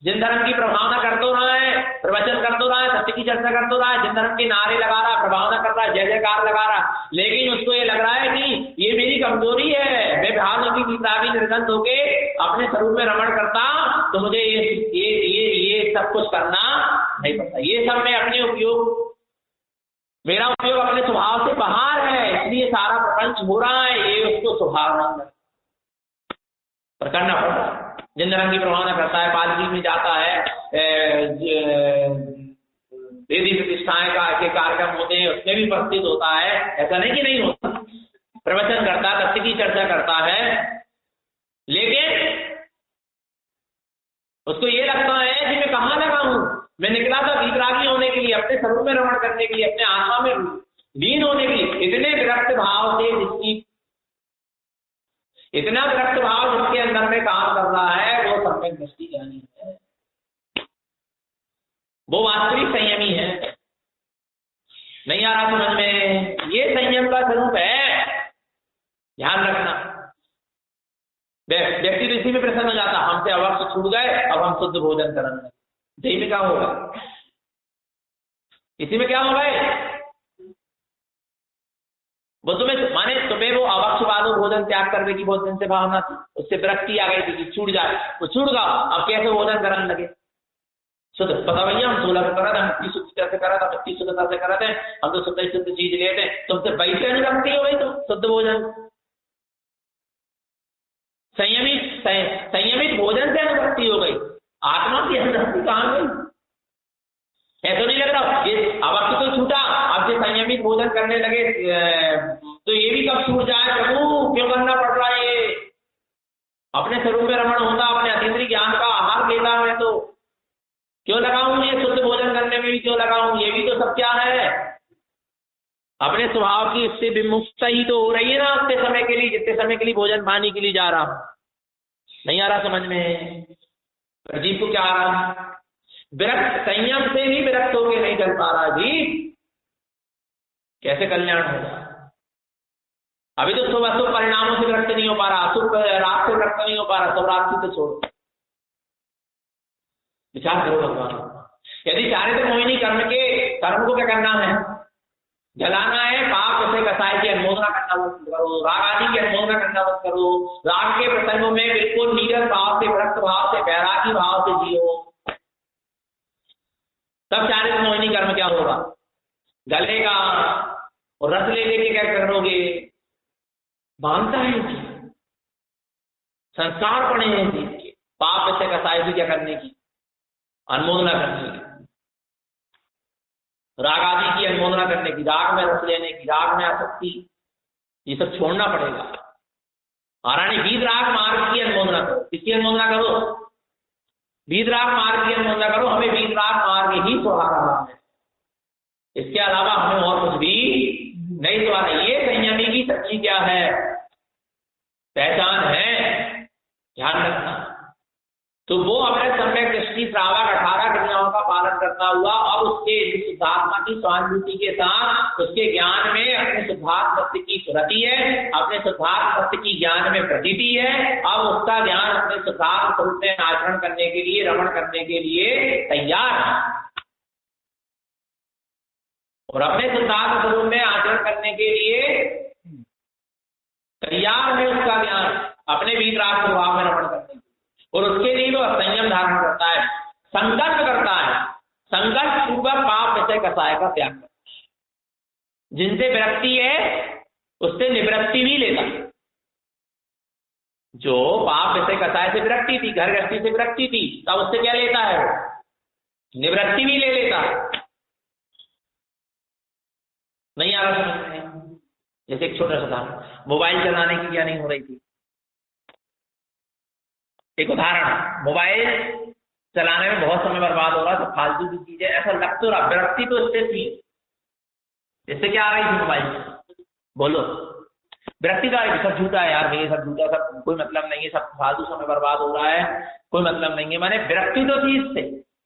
[SPEAKER 1] जिन धर्म की प्रभावना कर तो रहा है, प्रवचन कर तो रहा है, सत्य की चर्चा कर तो रहा है, जिन धर्म के नारे लगा रहा है, प्रभावना कर रहा है, जय जयकार लगा रहा है, लेकिन उसको ये लग रहा है कि ये मेरी कमजोरी है, मैं भावना की किताबी निर्गंध होके अपने स्वरूप में रमण करता तो मुझे ये सब कुछ करना नहीं पड़ता, ये सब मैं अपने उपयोग, मेरा उपयोग अपने स्वभाव से बाहर है, इसलिए सारा प्रपंच हो रहा है, ये उसको स्वभाव नहीं है पर करना पड़ता है। जिन रंग की प्रभावना करता है, पालकी में जाता है, वेदी प्रतिष्ठाएं के कार्यक्रम होते हैं उसमें भी उपस्थित होता है, ऐसा नहीं कि नहीं होता, प्रवचन करता है, सत्य की चर्चा करता है, लेकिन उसको ये लगता है कि मैं कहाँ लगा हूं, मैं निकला था वीतरागी होने के लिए, अपने स्वरूप में रमण करने के लिए, अपने आत्मा में लीन होने के लिए। इतने विरक्त भाव से जिसकी, इतना विरक्त भाव जिसके अंदर में काम कर रहा है वो सम्यक दृष्टि ज्ञानी है, वो वास्तविक संयमी है। नहीं आ रहा समझ में? ये संयम का स्वरूप है, ध्यान रखना। व्यक्ति तो इसी में प्रसन्न हो जाता, हमसे अवश्य छूट गए, अब हम शुद्ध भोजन करेंगे, यही में क्या होगा, इसी में क्या होगा, वो तुम्हें वो अवक्ष वालों भोजन त्याग करने की बहुत दिन से भावना थी, उससे विरक्ति आ गई थी कि छूट जाए, वो छूट गया, अब कैसे भोजन करने लगे शुद्ध, पता भैया हम 16 करा था, हम इतनी शुद्ध से करा था, 25 शुद्धता से करा थे, हम तो शुद्ध शुद्ध चीज लेते हैं, तुमसे वैसे अनुरक्ति हो गई, तो शुद्ध भोजन संयमित भोजन से अनुरक्ति हो गई, आत्मा की अनुरक्ति कहां गई? ऐसा नहीं लग रहा, ये अवक्ष तो छूटा, अब से संयमित भोजन करने लगे तो ये भी कब छूट जाए प्रभु, क्यों करना पड़ रहा है ये? अपने स्वरूप में रमण होता, अपने अतीन्द्रिय ज्ञान का आहार लेता मैं तो क्यों लगाऊं, ये शुद्ध भोजन करने में भी क्यों लगाऊं, ये भी तो सब क्या है, अपने स्वभाव की इससे विमुक्ता ही तो हो रही है ना उतने समय के लिए, जितने समय के लिए भोजन पानी के लिए जा रहा हूं। नहीं आ रहा समझ में? अजीब को क्या आ रहा, विरक्त संयम से ही विरक्त होके नहीं चल पा रहा जी, कैसे कल्याण होगा? अभी तो शुभ अशुभ परिणामों से विरक्त नहीं हो पा रहा, अशुभ राग से विरक्त नहीं हो पा रहा, सब राग से छोड़, विचार करो भगवान। यदि चाहे तो मोहिनी कर्म को क्या करना है, जलाना है, पाप से कसाय की अनुमोदना करना बंद करो, राग आदि की अनुमोदना करना बंद करो, राग के प्रसंगों में बिल्कुल नीरस भाव से, विरक्त भाव से, बैरागी भाव से जियो, तब चाहे तो मोहिनी कर्म क्या होगा, गलेगा और रस ले लेके क्या करोगे, बांधता है संस्कार पड़े हैं जीव के, पाप से कसाय की क्या करने की, अनुमोदना करने की, राग आदि की अनुमोदना करने की, राग में रस लेने की, राग में आसक्ति, ये सब छोड़ना पड़ेगा। आरानी वीद राग मार्ग की अनुमोदना करो, किसकी अनुमोदना करो, वीद राग मार्ग की अनुमोदना करो, हमें वीद राग मार्ग ही सुहाना है, इसके अलावा हमें और कुछ भी नहीं सुहाना। ये संयमी की सच्ची क्या है, पहचान है, ध्यान रखना। तो वो अपने सम्यक दृष्टि श्रावक 18 क्रियाओं का पालन करता हुआ अब उसके शुद्धात्मा की स्वानुभूति के साथ उसके ज्ञान में अपने शुद्धात्म सत्य की स्मृति है, अपने शुद्धात्म सत्य की ज्ञान में प्रतीति है, अब उसका ज्ञान अपने शुद्धात्म स्वरूप में आचरण करने के लिए, रमण करने के लिए तैयार है, और अपने शुद्धात्म स्वरूप में आचरण करने के लिए तैयार है उसका ज्ञान अपने वीतराग स्वभाव में रमण करने के, और उसके लिए वो संयम धारण करता है, संकल्प करता है, संकल्प पूर्वक पाप विषय कसाय का त्याग करता है, जिनसे विरक्ति है उससे निवृत्ति भी लेता, जो पाप विषय कसाय से विरक्ति थी, घर गृहस्थी से विरक्ति थी, तब उससे क्या लेता है, निवृत्ति भी ले लेता है। आ रहा समझ में? जैसे एक छोटा सा था, मोबाइल चलाने की क्या नहीं हो रही थी, एक उदाहरण, मोबाइल चलाने में बहुत समय बर्बाद हो रहा था, फालतू की चीजें, ऐसा लग तो रहा, विरक्ति तो इससे थी, इससे क्या आ रही थी मोबाइल, बोलो, विरक्ति तो आ रही थी, सब झूठा है यार, ये सब झूठा, सब कोई मतलब नहीं है, सब फालतू समय बर्बाद हो रहा है, कोई मतलब नहीं है, माने विरक्ति तो थी इससे,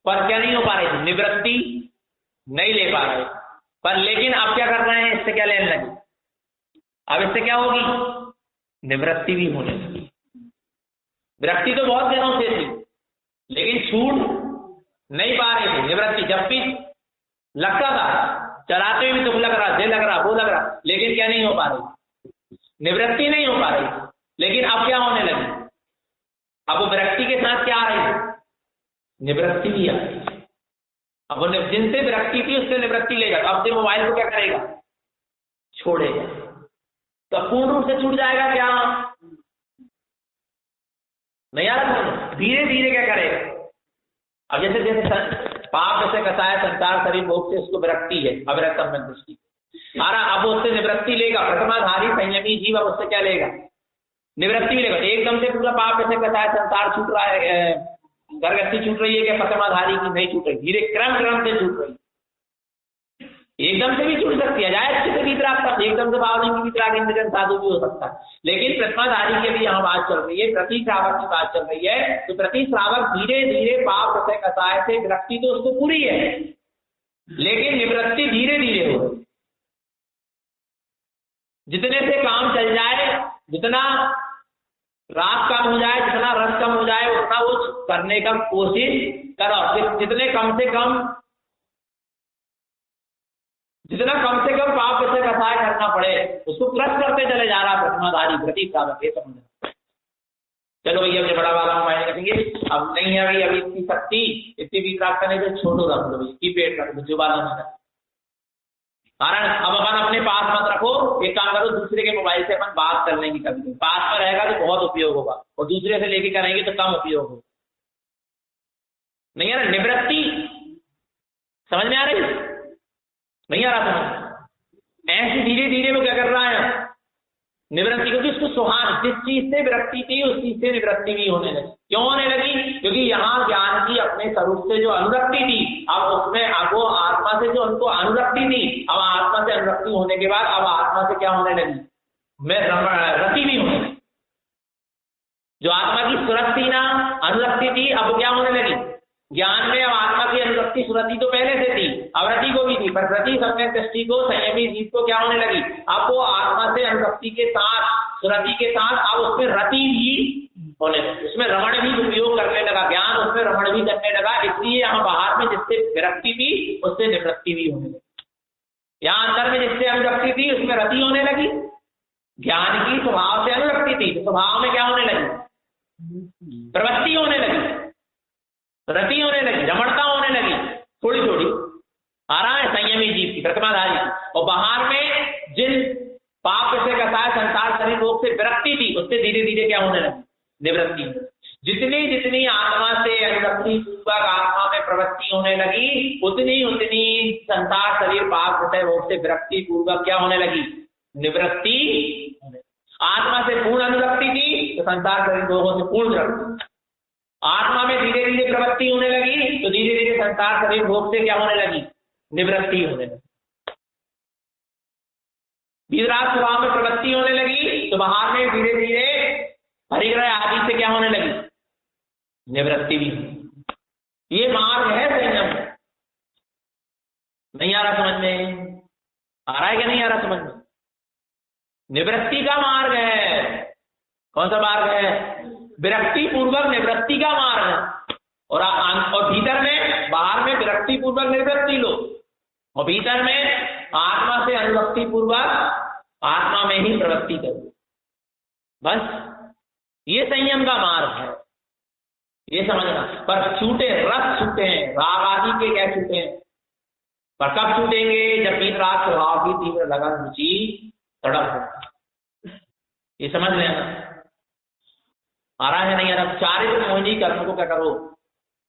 [SPEAKER 1] पर क्या नहीं हो पा रही थी, निवृत्ति नहीं ले पा रहे, पर लेकिन अब क्या कर रहे हैं, इससे क्या लेने लगे, अब इससे क्या होगी, निवृत्ति भी होने लगी। विरक्ति तो बहुत दिनों से थी, लेकिन छूट नहीं पा रही थी, निवृत्ति जब भी लगता था, चलाते हुए भी दुख लग रहा, ये लग रहा, वो लग रहा, लेकिन क्या नहीं हो पा रही, निवृत्ति नहीं हो पा रही। लेकिन अब क्या होने लगी, अब वो विरक्ति के साथ क्या आ रही है, निवृत्ति भी आ रही है। अब वो जिनसे विरक्ति थी उससे निवृत्ति लेगा, अब से मोबाइल को क्या करेगा, छोड़ेगा, तो पूर्ण रूप से छूट जाएगा क्या, नहीं आ रहा, धीरे धीरे क्या करेगा। अब जैसे जैसे पाप जैसे कसाय संसार शरीर भोग से उसको विरक्ति है, अविरत सम्यक दृष्टि आ रहा, अब उससे निवृत्ति लेगा, प्रथमाधारी संयमी जीव अब उससे क्या लेगा, निवृत्ति भी लेगा। एकदम से पूरा पाप जैसे कसाय संसार छूट रहा है, घर गति छूट रही है क्या, प्रथमाधारी की नहीं छूट रही, धीरे क्रम क्रम से छूट रही, एकदम से भी छूट सकती है, जायज से वितराग, एकदम से बावलिंग की वितराग इंद्रियन साधु भी हो सकता है, लेकिन प्रथमाधारी की भी यहाँ बात चल रही है, प्रति श्रावक की बात चल रही है, तो प्रति श्रावक धीरे धीरे पाप जैसे कसाय से विरक्ति तो उसको पूरी है, लेकिन निवृत्ति धीरे धीरे हो रही, जितने से काम चल जाए, जितना रात कम हो जाए, जितना रस कम हो जाए, उतना वो करने का कोशिश करो, जितने कम से कम पाप जैसे कसाय करना पड़े, उसको क्रश करते चले जा रहा प्रथमाधारी प्रति श्रावक, ये समझना। चलो भैया मुझे बड़ा वाला मोबाइल रखेंगे, अब नहीं है भाई, अभी इतनी शक्ति, इतनी वितरागता नहीं, तो छोड़ो रख दो, की पेट रख दो, जुबान नहीं, कारण अब अपन अपने पास मत रखो, एक काम करो, दूसरे के मोबाइल से अपन बात कर लेंगे, कभी पास में रहेगा तो बहुत उपयोग होगा, और दूसरे से लेके करेंगे तो कम उपयोग होगा, नहीं है ना, निवृत्ति समझ में आ रही, नहीं आ रहा समझ, ऐसे धीरे धीरे वो क्या कर रहा है, निवृत्ति, क्योंकि उसको सुहान, जिस चीज से विरक्ति थी उस चीज से निवृत्ति भी होने लगी, क्यों होने लगी, क्योंकि यहाँ ज्ञान की अपने स्वरूप से जो अनुरक्ति थी, अब उसमें अब वो आत्मा से जो उनको अनुरक्ति थी, अब आत्मा से अनुरक्ति होने के बाद अब आत्मा से क्या होने लगी, मैं रति भी होने लगी, जो आत्मा की सुरक्ति ना अनुरक्ति थी, अब क्या होने लगी, ज्ञान में अब आत्मा की अनुरक्ति सुरति तो पहले से थी, अब रति को भी थी, पर रति सम्यक दृष्टि को संयमी जीव को क्या होने लगी, अब वो आत्मा से अनुरक्ति के साथ सुरति के साथ अब उसमें रति भी होने लगी, उसमें रमण भी उपयोग करने लगा, ज्ञान उसमें रमण भी करने लगा, इसलिए यहाँ बाहर में जिससे विरक्ति थी उससे निवृत्ति भी होने लगी, यहाँ अंदर में जिससे अनुरक्ति थी उसमें रति होने लगी, ज्ञान की स्वभाव से अनुरक्ति थी, तो स्वभाव में क्या होने लगी, प्रवृत्ति होने लगी, रति होने लगी, रमणता होने लगी, थोड़ी थोड़ी आ रहा है संयमी जीव की प्रथमाधारी, और बाहर में जिन पाप से कसाय संसार शरीर भोग से विरक्ति थी उससे धीरे धीरे क्या होने लगी, निवृत्ति। जितनी जितनी आत्मा से अनुरक्ति पूर्वक आत्मा में प्रवृत्ति होने लगी, उतनी उतनी संसार शरीर पाप से भोग से विरक्ति पूर्वक क्या होने लगी, निवृत्ति। आत्मा से पूर्ण अनुरक्ति थी तो संसार शरीर भोगों से पूर्ण विरक्ति, आत्मा में धीरे धीरे प्रवृत्ति होने लगी तो धीरे धीरे संसार शरीर भोग से क्या होने लगी, निवृत्ति होने लगी। विराट स्वभाव में प्रवृत्ति होने लगी तो बाहर में धीरे धीरे परिग्रह आदि से क्या होने लगी, निवृत्ति भी। ये मार्ग है संयम। नहीं आ रहा समझ में, आ रहा है क्या नहीं आ रहा समझ में, निवृत्ति का मार्ग है। कौन सा मार्ग है, विरक्ति पूर्वक निवृत्ति का मार्ग है, और भीतर में बाहर में विरक्ति पूर्वक निवृत्ति लो, और भीतर में आत्मा से अनुरक्ति पूर्वक आत्मा में ही प्रवृत्ति करो, बस ये संयम का मार्ग है, ये समझना। पर छूटे रस छूटे हैं, राग आदि के क्या छूटे हैं, पर कब छूटेंगे, जब वीतराग स्वभाव की तीव्र लगन रुचि तड़प हो, ये समझ लेना। आ रहा है नहीं आ रहा, चारित्र मोहिनी कर्म को क्या करो,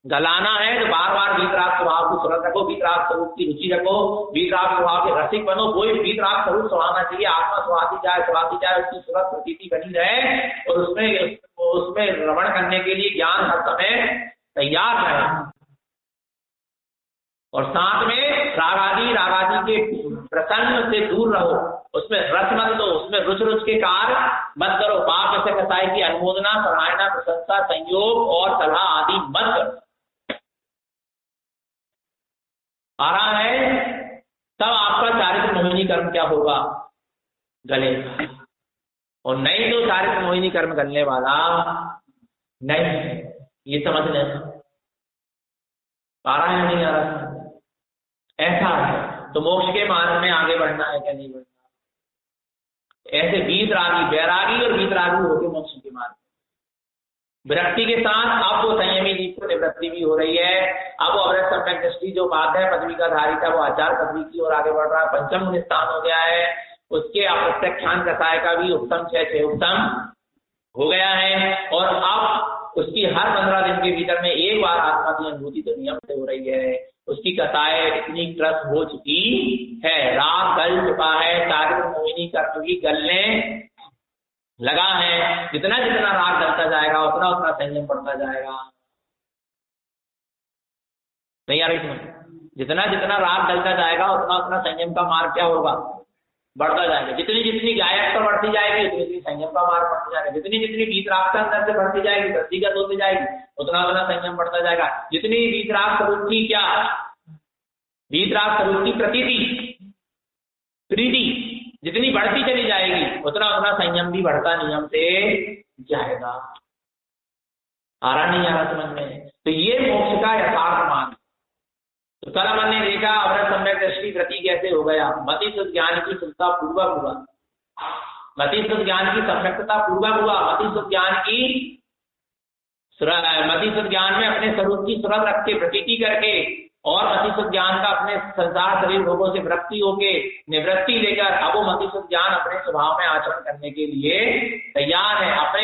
[SPEAKER 1] गलाना है तो बार बार वीतराग स्वभाव को सुरत रखो, वीतराग स्वरूप की रुचि रखो, वीतराग स्वभाव के रसिक बनो। कोई वीतराग स्वरूप सुहाना चाहिए, आत्मा सुहाती जाए, उसकी सुरत प्रतीति बनी रहे और उसमें उसमें रमण करने के लिए ज्ञान हर समय तैयार रहे। और साथ में रागादि के प्रसन्न से दूर रहो, उसमें रस मत दो, उसमें रुच के कार्य मत करो। पाप जैसे कसाई की अनुमोदना, सराहना, प्रशंसा, संयोग और सलाह आदि मत करो। आ रहा है तब आपका चारित्र मोहिनी कर्म क्या होगा, गलेगा। और नहीं तो चारित्र मोहिनी कर्म करने वाला नहीं है, ये समझ लेना। आ रहा है नहीं आ रहा, ऐसा है। तो मोक्ष के मार्ग में आगे बढ़ना है क्या नहीं बढ़ना, ऐसे वीतरागी, बैरागी और वीतरागी होकर मोक्ष के मार्ग। विरक्ति के साथ अब वो संयमी जीव को निवृत्ति भी हो रही है। अब वो अवृत सम्यक दृष्टि जो बात है पदवी का धारी था, वो आचार पदवी की ओर आगे बढ़ रहा है, पंचम स्थान हो गया है। उसके अप्रत्यक्षान कसाय का भी उत्तम 6 उत्तम हो गया है। और अब उसकी हर 15 दिन के भीतर में एक बार आत्मा की अनुभूति तो नियम से हो रही है। उसकी कसाय इतनी त्रस्त हो चुकी है, राग गल चुका है, चारित्र मोहिनी कर्म भी गलने लगा है। जितना जितना राग गलता जाएगा उतना उतना संयम बढ़ता जाएगा। नहीं आ रही समझ? जितना जितना राग गलता जाएगा उतना उतना संयम का मार्ग क्या होगा, बढ़ता जाएगा। जितनी जितनी गायकता बढ़ती जाएगी उतनी उतनी संयम का मार्ग बढ़ता जाएगा। जितनी जितनी वीतरागता अंदर से बढ़ती जाएगी, वृद्धिगत होती जाएगी, उतना उतना संयम बढ़ता जाएगा। जितनी वीतराग स्वरूप की क्या, वीतराग स्वरूप की प्रतीति प्रीति जितनी बढ़ती चली जाएगी उतना उतना संयम भी बढ़ता नियम से जाएगा। आ रहा नहीं आ रहा समझ में? तो ये मोक्ष का यथार्थ मार्ग। तो कल अपन ने देखा अवृत सम्यक दृष्टि प्रति कैसे हो गया, मति शुद्ध ज्ञान की शुद्धता पूर्वक हुआ, मति शुद्ध ज्ञान की सम्यक्ता पूर्वक हुआ। मति शुद्ध ज्ञान में अपने स्वरूप की सुरत रख के प्रतीति करके और मति शुद्ध ज्ञान का अपने संसार शरीर भोगों से वृत्ति होके निवृत्ति लेकर अब वो मति शुद्ध ज्ञान अपने स्वभाव में आचरण करने के लिए तैयार है। अपने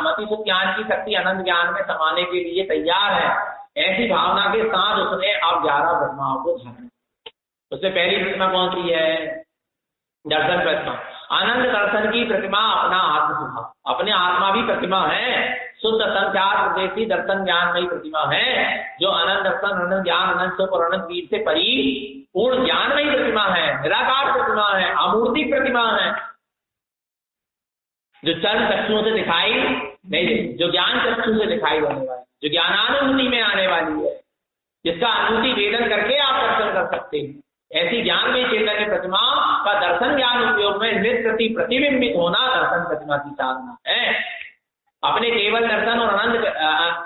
[SPEAKER 1] मति शुद्ध ज्ञान की शक्ति अनंत ज्ञान में समाने के लिए तैयार है। ऐसी भावना के साथ उसने अब 11 प्रतिमाओं को धारण। उससे पहली प्रतिमा कौन सी है, दर्शन प्रतिमा। आनंद दर्शन की प्रतिमा अपना आत्म स्वभाव, अपने आत्मा भी प्रतिमा है, शुद्ध संख्यात प्रदेशी दर्शन ज्ञानमयी प्रतिमा है, जो अनंत दर्शन, अनंत ज्ञान, अनंत सुख और अनंत वीर से परिपूर्ण ज्ञानमयी प्रतिमा है, निराकार प्रतिमा है, अमूर्ति प्रतिमा है, जो चर्म चक्षुओं से दिखाई नहीं दे, जो ज्ञान चक्षु से दिखाई देने वाली, जो ज्ञानानुभूति में आने वाली है, जिसका अनुभूति वेदन करके आप दर्शन कर सकते हैं। ऐसी ज्ञानमयी चैतन्य प्रतिमा का दर्शन ज्ञान उपयोग में निष्प्रति प्रतिबिंबित होना दर्शन प्रतिमा की साधना है। अपने केवल दर्शन और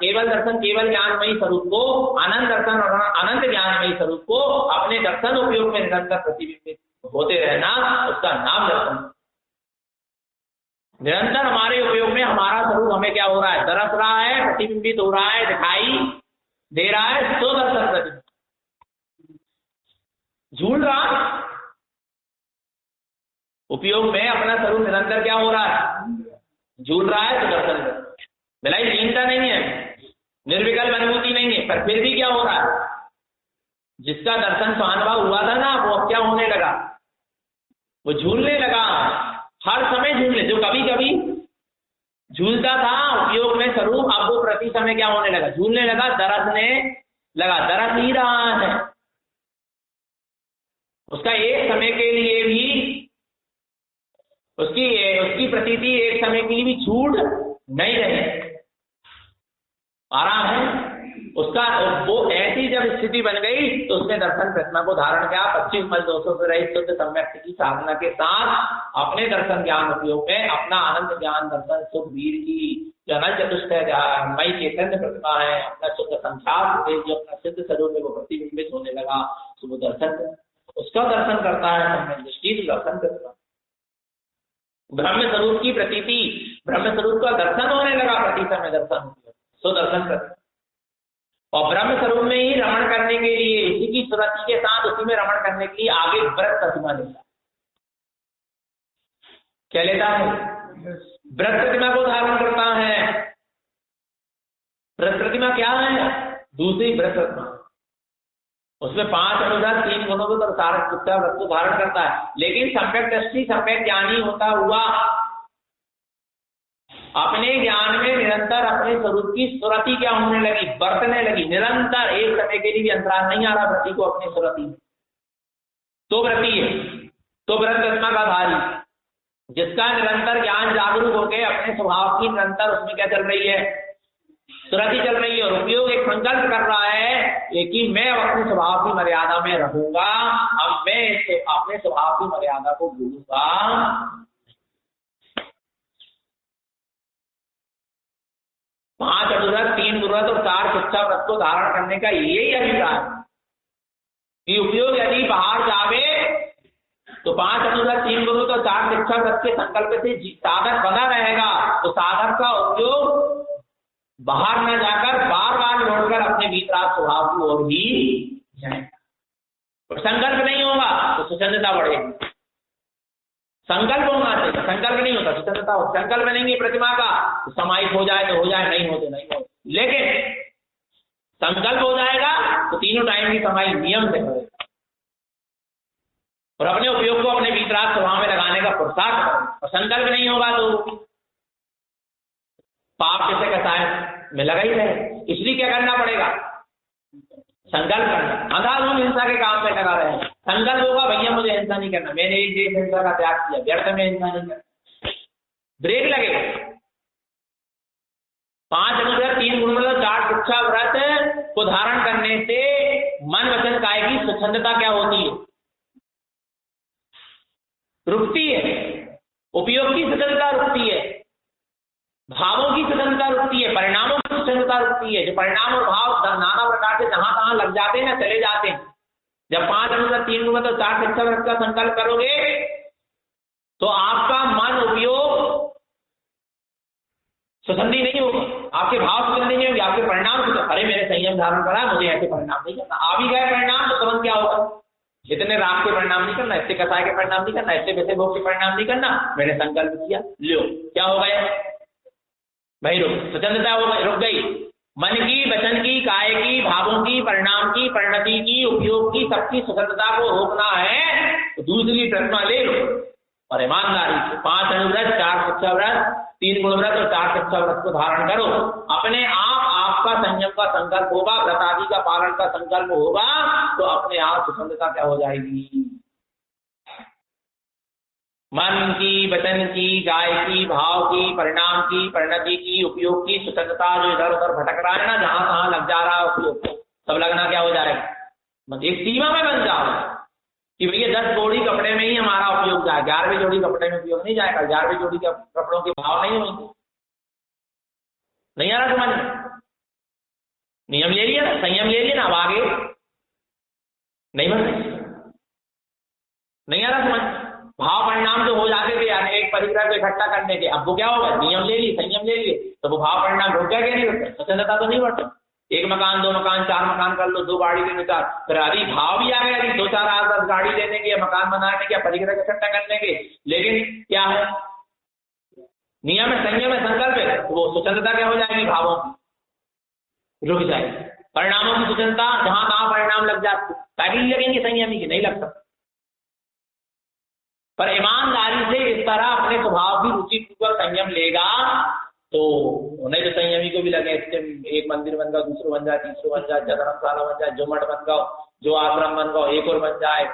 [SPEAKER 1] केवल ज्ञानमयी स्वरूप को, अनंत दर्शन और अनंत ज्ञानमयी स्वरूप को अपने दर्शन उपयोग में निरंतर प्रतिबिंबित होते रहना, उसका नाम दर्शन। निरंतर हमारे उपयोग में हमारा स्वरूप हमें क्या हो रहा है, दरस रहा है, प्रतिबिंबित हो रहा है, दिखाई दे रहा है, तो दर्शन प्रतिबिंब। झूल रहा उपयोग में अपना स्वरूप निरंतर क्या हो रहा है, झूल रहा है, तो दर्शन कर। भलाई लीनता नहीं है, निर्विकल्प अनुभूति नहीं है, पर फिर भी क्या हो रहा है, जिसका दर्शन स्वानुभव हुआ था ना, वो अब क्या होने लगा, वो झूलने लगा। हर समय झूलने, जो कभी कभी झूलता था उपयोग में स्वरूप, अब वो प्रति समय क्या होने लगा, झूलने लगा, दरसने लगा, दरस ही रहा है। उसका एक समय के लिए भी उसकी प्रतीति एक समय के लिए भी छूट नहीं रहे, आराम है उसका। वो ऐसी जब स्थिति बन गई तो उसने दर्शन प्रतिमा को धारण किया। 25 मल दोषों से रहित शुद्ध सम्यक की साधना के साथ अपने दर्शन ज्ञान उपयोग में अपना अनंत ज्ञान दर्शन सुख वीर की जो अनंत चतुष्टयमयी चैतन्य प्रतिमा है, अपना शुद्ध संख्यात जो अपना सिद्ध स्वरूप में वो प्रतिबिंबित होने लगा, तो वो दर्शन, उसका दर्शन करता है सम्यक दृष्टि, दर्शन करता। ब्रह्म स्वरूप की प्रतीति, ब्रह्म स्वरूप का दर्शन होने लगा, प्रति समय दर्शन, सो दर्शन करता। और ब्रह्म स्वरूप में ही रमण करने के लिए, इसी की सुरति के साथ उसी में रमण करने के लिए आगे व्रत प्रतिमा लेता है। क्या लेता है, व्रत प्रतिमा को धारण करता है। व्रत प्रतिमा क्या है? दूसरी व्रत प्रतिमा, उसमें 5 अनुसार 3 गुणों को तो सारा व्रत को धारण करता है। लेकिन सम्यक दृष्टि सम्यक ज्ञानी होता हुआ अपने ज्ञान में निरंतर अपने स्वरूप की स्मृति क्या होने लगी, बरतने लगी, निरंतर एक समय के लिए भी अंतराल नहीं आ रहा व्रति को अपनी स्मृति में, तो व्रति है, तो व्रत प्रतिमा का धारी, जिसका निरंतर ज्ञान जागरूक होकर अपने स्वभाव की निरंतर उसमें क्या चल रही है, स्मृति चल रही है, और उपयोग एक संकल्प कर रहा है कि मैं अपने स्वभाव की मर्यादा में रहूंगा, अब मैं अपने स्वभाव की मर्यादा को भूलूंगा। 5 अनुव्रत 3 गुरुव्रत और 4 शिक्षा व्रत को धारण करने का यही अभिप्राय कि उपयोग यदि बाहर जावे तो 5 अनुव्रत 3 गुरुव्रत और 4 शिक्षा व्रत के संकल्प से साधक बना रहेगा, तो साधक का उपयोग बाहर न जाकर बार बार लौटकर अपने भीतराग स्वभाव की ओर ही जाएगा। संकल्प नहीं होगा तो सुचंदता बढ़ेगी, संकल्प होना चाहिए, संकल्प नहीं होता सुचंदता हो, संकल्प नहीं है प्रतिमा का तो समाहित हो जाए तो हो जाए, नहीं हो तो नहीं हो, लेकिन संकल्प हो जाएगा तो तीनों टाइम की समाहित नियम से करेगा और अपने उपयोग को अपने भीतराग स्वभाव में लगाने का पुरुषार्थ करेगा। और संकल्प नहीं होगा तो पाप जैसे कसाय में लगा ही रहे, इसलिए क्या करना पड़ेगा, संकल्प करना। अंधाधुंध हिंसा के काम में लगा रहे, संकल्प होगा भैया मुझे हिंसा नहीं करना, मैंने एक देश हिंसा का त्याग किया, व्यर्थ में हिंसा नहीं करना, ब्रेक लगे। 5 अनुव्रत 3 गुरुव्रत 4 शिक्षा व्रत को धारण करने से मन वचन काय की स्वच्छंदता क्या होती है, रुकती है, उपयोग की स्वतंत्रता रुकती है, भावों की स्वतंत्रता रुकती है, परिणामों की स्वतंत्रता रुकती है। जो परिणाम और भाव नाना प्रकार के जहां तहां लग जाते हैं ना, चले जाते हैं। जब 5 अनुव्रत 3 गुरुव्रत और 4 शिक्षा व्रत का संकल्प करोगे तो आपका मन उपयोग स्वतंत्री नहीं होगा, आपके भाव स्वतंत्र नहीं होंगे, आपके परिणाम, अरे मेरे संयम धारण करा, मुझे ऐसे परिणाम नहीं करना, आ भी गए परिणाम तो तुरंत क्या होगा, इतने राग के परिणाम नहीं करना, इतने कसाय के परिणाम नहीं करना, इतने वैसे भोग के परिणाम नहीं करना, मैंने संकल्प किया, लो क्या हो गया भाई, रुक, स्वतंत्रता रुक गई। मन की, वचन की, काय की, भावों की, परिणाम की, परिणति की, उपयोग की, सबकी स्वतंत्रता को रोकना है तो दूसरी प्रतिमा ले लो और ईमानदारी से 5 अनुव्रत 4 शिक्षा व्रत 3 गुणव्रत और 4 शिक्षा व्रत को धारण करो। अपने आप आपका संयम का संकल्प होगा, व्रत आदि का पालन का संकल्प होगा तो अपने आप स्वतंत्रता क्या हो जाएगी, मन की, वचन की, काय की, भाव की, परिणाम की, परिणति की, उपयोग की स्वतंत्रता जो इधर उधर भटक रहा है ना, जहां तहां लग जा रहा है उपयोग, सब लगना क्या हो जाएगा, एक सीमा में बन जाओ कि भैया 10 जोड़ी कपड़े में ही हमारा उपयोग जाए, 11वीं जोड़ी कपड़े में उपयोग नहीं जाएगा, 11वीं जोड़ी के कपड़ों के भाव नहीं होंगे, नहीं आ रहा समझ, नियम ले लिया ना, संयम ले लिया ना, अब आगे नहीं बन रही, नहीं आ रहा समझ। भाव परिणाम जो हो जाते थे यानी एक परिग्रह को इकट्ठा करने के, अब वो क्या होगा, नियम ले लिए, संयम ले लिए, तो वो भाव परिणाम रुक गया, क्या नहीं रुकता, स्वतंत्रता तो नहीं बढ़ता, 1 मकान 2 मकान 4 मकान कर लो, 2 गाड़ी लेने का, फिर अभी भाव भी आ गया, अभी 2-4 10 गाड़ी लेने के, मकान बनाने के, परिग्रह को इकट्ठा करने के, लेकिन क्या है, नियम है, संयम है, संकल्प है, तो वो स्वतंत्रता क्या हो जाएगी, भावों की रुक जाएगी, परिणामों की स्वतंत्रता जहां तहां परिणाम लग जाते, ताकि लगेंगे संयमी की नहीं लग सकता, पर ईमानदारी से इस तरह अपने स्वभाव की रुचि पूर्वक संयम लेगा तो नहीं तो संयमी को भी लगे इसके एक मंदिर बन गया, दूसरा बन जाए, तीसरा बन जाए, धर्मशाला बन जाए, जो मठ बन गया, जो आश्रम बन गया, एक और बन जाए,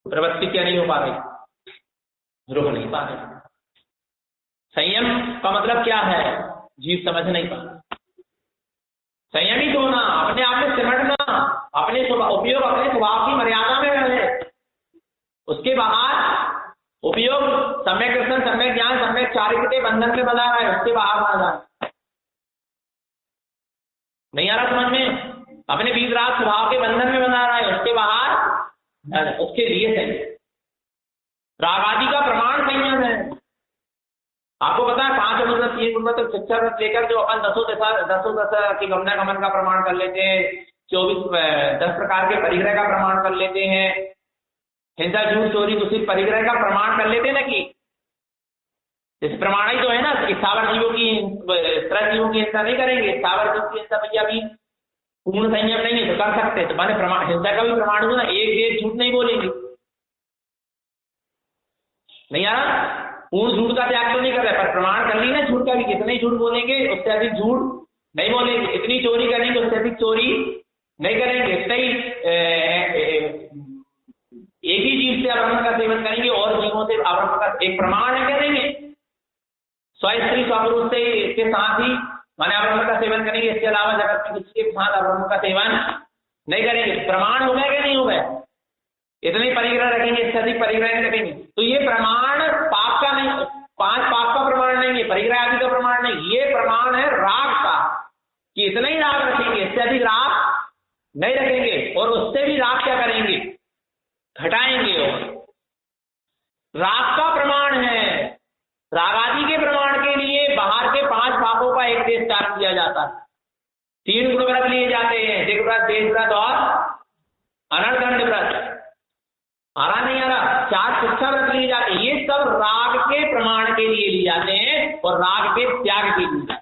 [SPEAKER 1] प्रवृत्ति क्या नहीं हो पा रही, रुक नहीं पा रही। संयम का मतलब क्या है, जीव समझ नहीं पा रहा, संयमित होना, अपने आप में सिमटना, अपने उपयोग अपने स्वभाव की मर्यादा में रहे, उसके बाहर उपयोग सम्यक दर्शन, सम्यक ज्ञान, सम्यक चारित्र्य बंधन में बना रहा है, उसके बाहर ना जाए, नहीं आ रहा समझ में, अपने भीतराग स्वभाव के बंधन में बना रहा है, उसके बाहर, उसके लिए संयम, राग आदि का प्रमाण संयम है। आपको पता है 5 अनुव्रत 3 गुरुव्रत शिक्षा व्रत लेकर जो अपन 10 दशा की गमनागमन का प्रमाण कर लेते हैं, 10 प्रकार के परिग्रह का प्रमाण कर लेते हैं, हिंसा झूठ चोरी दूसरी परिग्रह का प्रमाण कर लेते ना कि इस प्रमाण ही तो है ना, स्थावर जीवों की तरह जीवों की हिंसा नहीं करेंगे, स्थावर जीवों की हिंसा भैया भी पूर्ण संयम नहीं है तो कर सकते, तो माने प्रमाण हिंसा का भी प्रमाण हुआ ना, एक डेढ़ झूठ नहीं बोलेंगे, नहीं आ रहा, पूर्ण झूठ का त्याग तो नहीं कर रहे, पर प्रमाण कर ली ना झूठ का भी, कितने झूठ बोलेंगे उससे अधिक झूठ नहीं बोलेंगे, इतनी चोरी करेंगे उससे अधिक चोरी नहीं करेंगे, इतना ही एक ही जीव से अब्रह्म का सेवन करेंगे और जीवों से अब्रह्म का एक प्रमाण है करेंगे, स्त्री स्वपुरुष से इसके साथ ही माने अब्रह्म का सेवन करेंगे, इसके अलावा जगत में किसी के साथ अब्रह्म का सेवन नहीं करेंगे, प्रमाण हो गया कि नहीं हो गया, इतने परिग्रह रखेंगे, इससे अधिक परिग्रह नहीं रखेंगे, तो ये प्रमाण पाप का नहीं, 5 पाप का प्रमाण नहीं है, परिग्रह आदि का प्रमाण नहीं, ये प्रमाण है राग का, कि इतना ही राग रखेंगे, इससे अधिक राग नहीं रखेंगे, और उससे भी राग क्या करेंगे, घटाएंगे। और राग का प्रमाण है, राग आदि के प्रमाण के लिए बाहर के 5 पापों का एक देश त्याग किया जाता है, 3 गुण व्रत लिए जाते हैं, दिग् व्रत, देश व्रत और अनर्दंड व्रत, आ रहा नहीं आ रहा, 4 शिक्षा व्रत लिए जाते हैं, ये सब राग के प्रमाण के लिए लिए जाते हैं और राग के त्याग के लिए।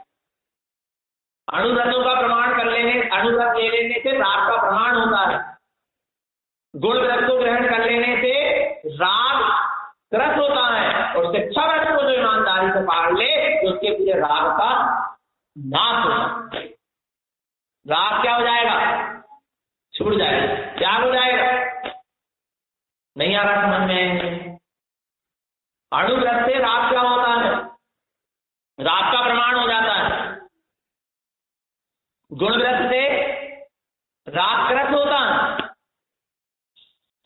[SPEAKER 1] अणुव्रतों का प्रमाण कर लेने, अणुव्रत ले लेने से राग का प्रमाण होता है, गुण व्रत को ग्रहण कर लेने से राग त्रस होता है, और शिक्षा व्रत को जो ईमानदारी से पाल ले तो उसके पूरे राग का नाश होगा, राग क्या हो जाएगा, छूट जाएगा, क्या हो जाएगा, नहीं आ रहा समझ में। अणुव्रत से राग क्या होता है, राग का प्रमाण हो जाता है, गुण व्रत से राग त्रस होता है,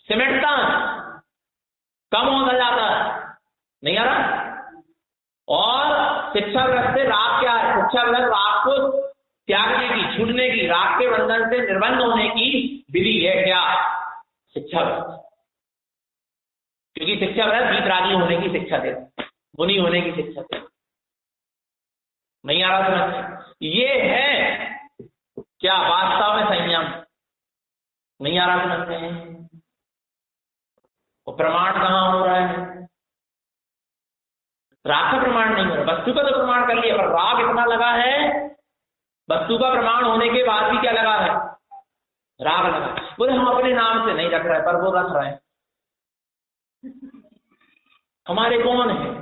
[SPEAKER 1] सिमटता कम होता जाता है, नहीं आ रहा, और शिक्षा व्रत से राग क्या है, शिक्षा व्रत राग को त्यागने की, छूटने की, राग के बंधन से निर्बंध होने की विधि है क्या, शिक्षा व्रत, क्योंकि शिक्षा व्रत वीतरागी होने की शिक्षा देता, मुनि होने की शिक्षा देता, नहीं आ रहा समझ, ये है क्या वास्तव में संयम, नहीं आ रहा समझते हैं, वो प्रमाण कहां हो रहा है, राग का प्रमाण नहीं हो रहा, वस्तु का तो प्रमाण कर लिया, पर राग इतना लगा है, वस्तु का प्रमाण होने के बाद भी क्या लगा है, राग लगा, बोले हम अपने नाम से नहीं रख रहे पर वो रख रहे हैं, हमारे कौन है,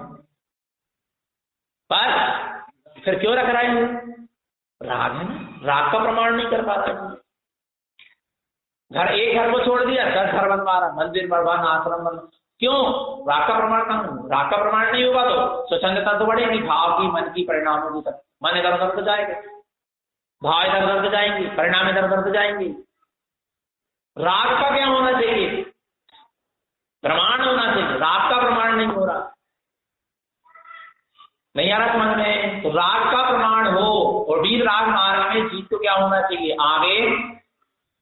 [SPEAKER 1] पर फिर क्यों रख रहे हैं, राग है ना, राग का प्रमाण नहीं कर पाता, एक घर को छोड़ दिया 10 घर बनवा रहा, मंदिर बनवाना, आश्रम बनवा, क्यों, राग का प्रमाण कहां, राग का प्रमाण नहीं होगा तो स्वच्छंदता तो बढ़ेगी, भाव की, मन की, परिणामों की, तक मन इधर उधर तो जाएगा, भाव इधर उधर तो जाएंगे, परिणाम इधर उधर तो जाएंगे, राग का क्या होना चाहिए, प्रमाण होना चाहिए, राग का प्रमाण नहीं हो रहा, नहीं आ रहा समझ में, तो राग का प्रमाण हो, और बीज राग मार्ग में जीव को क्या होना चाहिए, आगे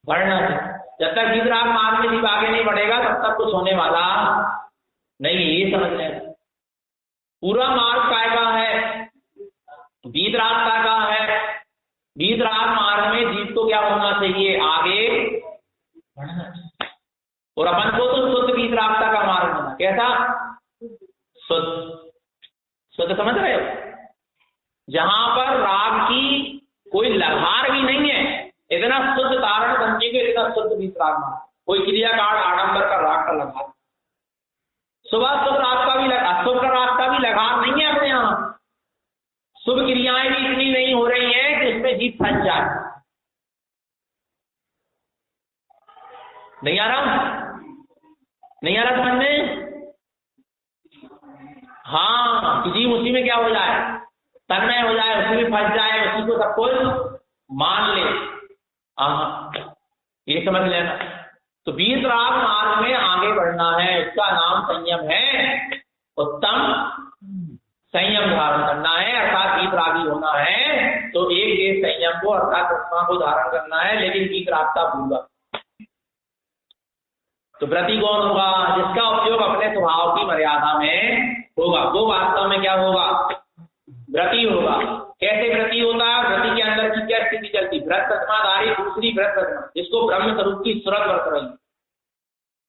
[SPEAKER 1] बढ़ना चाहिए, जब तक बीज राग मार्ग में जीव आगे नहीं बढ़ेगा तब तक कुछ होने वाला नहीं, ये समझ लें, पूरा मार्ग काय का है, बीज राग का है, बीज राग मार्ग में जीव को क्या होना चाहिए, आगे बढ़ना चाहिए, और अपन को तो शुद्ध बीज रागता का मार्ग होना, कैसा, शुद्ध समझ रहे हो, जहां पर राग की कोई लहार भी नहीं है, इतना शुद्ध तारण बनेंगे, इतना शुद्ध बीज राग मार्ग, कोई क्रिया कांड आडंबर का राग का लगा, सुबह शुभ राग का भी लगा, अशुभ का राग का भी लगार नहीं है अपने यहाँ, शुभ क्रियाएं भी इतनी नहीं हो रही हैं कि इसमें जीत फंस जाए, नहीं आ रहा, नहीं आ रहा समझ में, हाँ, कि जीव उसी में क्या हो जाए, तन्मय हो जाए, उसी में फंस जाए, उसी को सब कुछ मान ले, ये समझ लेना, तो बीज राग मार्ग में आगे बढ़ना है, इसका नाम संयम है, उत्तम संयम धारण करना है, अर्थात बीज रागी होना है, तो एक देश संयम को अर्थात उत्तम को धारण करना है, लेकिन बीज रागता पूर्वक, तो व्रति कौन होगा, जिसका उपयोग अपने स्वभाव की मर्यादा में होगा, वो वास्तव में क्या होगा, व्रति होगा, कैसे व्रति होगा, व्रति के अंदर की क्या स्थिति चलती, व्रत प्रतिमाधारी, दूसरी व्रत प्रतिमा, जिसको ब्रह्म स्वरूप की सुरत वर्त रही,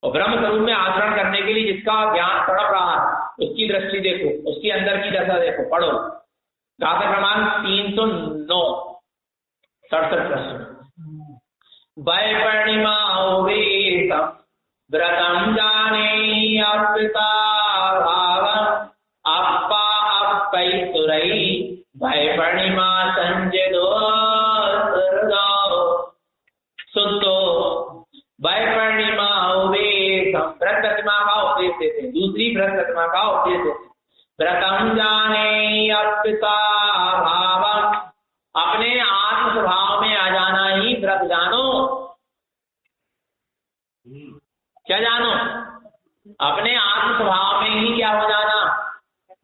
[SPEAKER 1] और ब्रह्म स्वरूप में आचरण करने के लिए जिसका ज्ञान तड़प रहा है उसकी दृष्टि देखो, उसकी अंदर की दशा देखो। पढ़ो गाथा क्रमांक 309 67 प्रश्न। वैपणिमा व्रतम जाने अपिता भाव अप्पा अप्पै सुरई वैपणिमा संजदो सुतो। वैपणिमा व्रत प्रतिमा का उपदेश देते, दूसरी व्रत प्रतिमा का उपदेश देते। व्रतम जाने अपिता भाव, अपने आत्म स्वभाव में आ जाना ही व्रत जानो। क्या जानो? अपने आत्म स्वभाव में ही क्या हो जाना,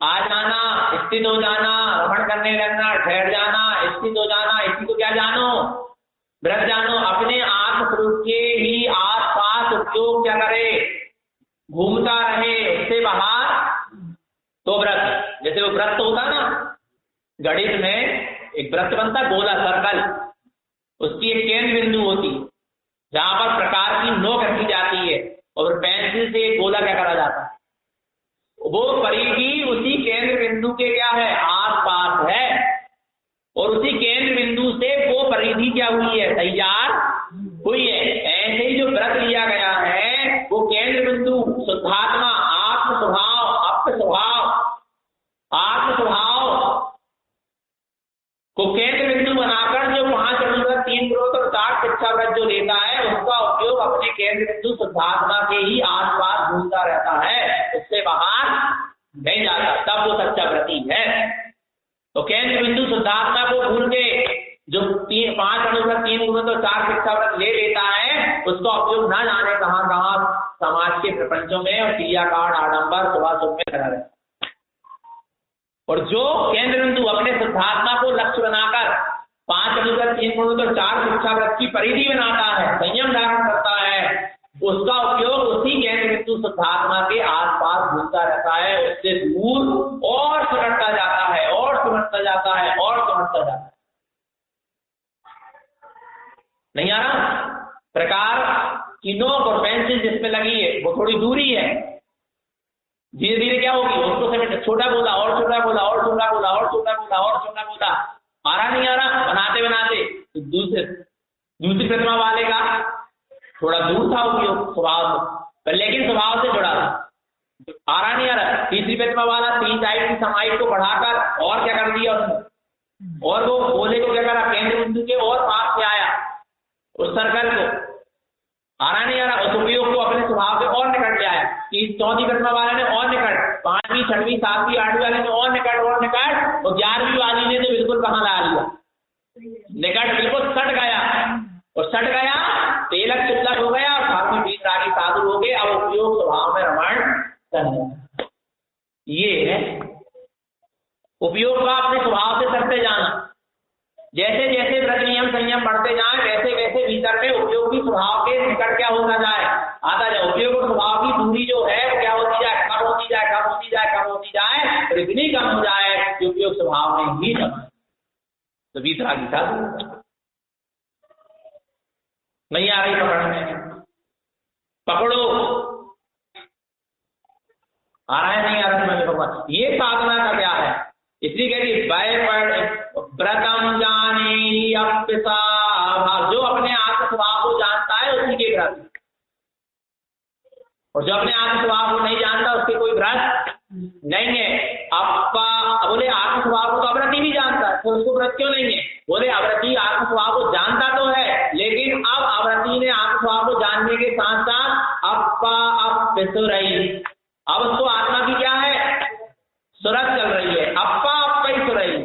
[SPEAKER 1] आ जाना, स्थित हो जाना, रमण करने लगना, ठहर जाना, स्थित हो जाना, इसी को क्या जानो? व्रत जानो। अपने आत्म स्वरूप के ही आस पास उपयोग क्या करे, घूमता रहे, उससे बाहर तो व्रत। जैसे वो व्रत होता ना, गणित में एक व्रत बनता गोला सर्कल, उसकी एक केंद्र बिंदु होती है जहां पर प्रकार की नोक रखी जाती है और पेंसिल से एक गोला क्या करा जाता है, वो परिधि उसी केंद्र बिंदु के क्या है, आस पास है, और उसी केंद्र बिंदु से वो परिधि क्या हुई है, तैयार हुई है। ऐसे ही जो व्रत लिया गया है वो केंद्र बिंदु शुद्धात्मा, आत्म स्वभाव, अप्य स्वभाव, आत्म स्वभाव को केंद्र बिंदु बनाकर जो 5 अनुव्रत 3 ग्रोथ और 4 शिक्षा व्रत जो लेता है उसका उपयोग अपने केंद्र बिंदु शुद्धात्मा के ही आसपास घूमता रहता है, उससे बाहर नहीं जाता, तब वो सच्चा व्रती है। तो केंद्र बिंदु शुद्धात्मा को भूल के जो 5 अनुव्रत 3 ग्रोथ और 4 शिक्षा व्रत ले लेता है उसका उपयोग ना जाने कहां कहां समाज के प्रपंचों में और क्रियाकांड आडंबर शुभाशुभ में करा रहता। और जो केंद्र बिंदु अपने शुद्धात्मा को लक्ष्य बनाकर 5 अनुव्रत 3 ग्रोथ और 4 शिक्षा व्रत की परिधि बनाता है, संयम धारण करता है, उसका उपयोग उसी केंद्र बिंदु शुद्धात्मा के आसपास घूमता रहता है, उससे दूर और सुनता जाता है और सुनता जाता है और सुनता जाता है। नहीं आ रहा? प्रकार की नोक और पेंसिल जिसमें लगी है वो थोड़ी दूरी है, धीरे धीरे क्या होगी, उसको समेट, छोटा बोला और छोटा बोला और छोटा बोला और छोटा बोला और छोटा बोला, आ रहा नहीं आ रहा, बनाते बनाते दूसरी प्रतिमा वाले का थोड़ा दूर था उपयोग स्वभाव से, लेकिन स्वभाव से जुड़ा था, आ रहा नहीं आ रहा। तीसरी प्रतिमा वाला 3 साइड की समाई को बढ़ाकर और क्या कर दिया उसने, और वो गोले को क्या करा, केंद्र बिंदु के और पास से आया, उस सर्कल को, आ रहा नहीं आ रहा, उस उपयोग को अपने स्वभाव से और निकट ले आया। 4वीं प्रतिमा वाले ने और निकट, 5वीं 6वीं 7वीं 8वीं वाले ने और निकट, और 11वीं वाली ने तो बिल्कुल कहाँ ला लिया, निकट, बिल्कुल सट गया, और सट गया तेलक चिल्लक हो गया, और साथ में बीच रागी साधु हो गए। अब उपयोग स्वभाव में रमण करना, ये है उपयोग का अपने स्वभाव से करते जाना। जैसे जैसे व्रत नियम संयम बढ़ते जाए वैसे वैसे भीतर में उपयोग की स्वभाव के निकट क्या होता जाए, आता जाए। उपयोग और स्वभाव की दूरी जो है वो क्या होती जाए, कम होती जाए, कम होती जाए, कम होती जाए, और इतनी कम हो जाए कि उपयोग स्वभाव में ही समाए, तो भीतर आगे साथ नहीं आ रही पकड़ में, पकड़ो, आ रहा है नहीं आ रहा है भगवान। ये साधना का क्या है, इसलिए कह व्रतम जाने अप्यसा, जो अपने आत्म स्वभाव को जानता है उसी के व्रत, और जो अपने आत्म स्वभाव को नहीं जानता उसके कोई व्रत नहीं है। अप्पा बोले आत्म स्वभाव को तो अव्रती भी जानता है, तो उसको व्रत क्यों नहीं है? बोले अव्रती आत्म स्वभाव को जानता तो है, लेकिन अब अव्रती ने आत्म स्वभाव को जानने के साथ साथ अप्पा अप्यसुरई, अब उसको आत्मा की क्या है, सुरत चल रही है। अप्पा अप्पई सुरई,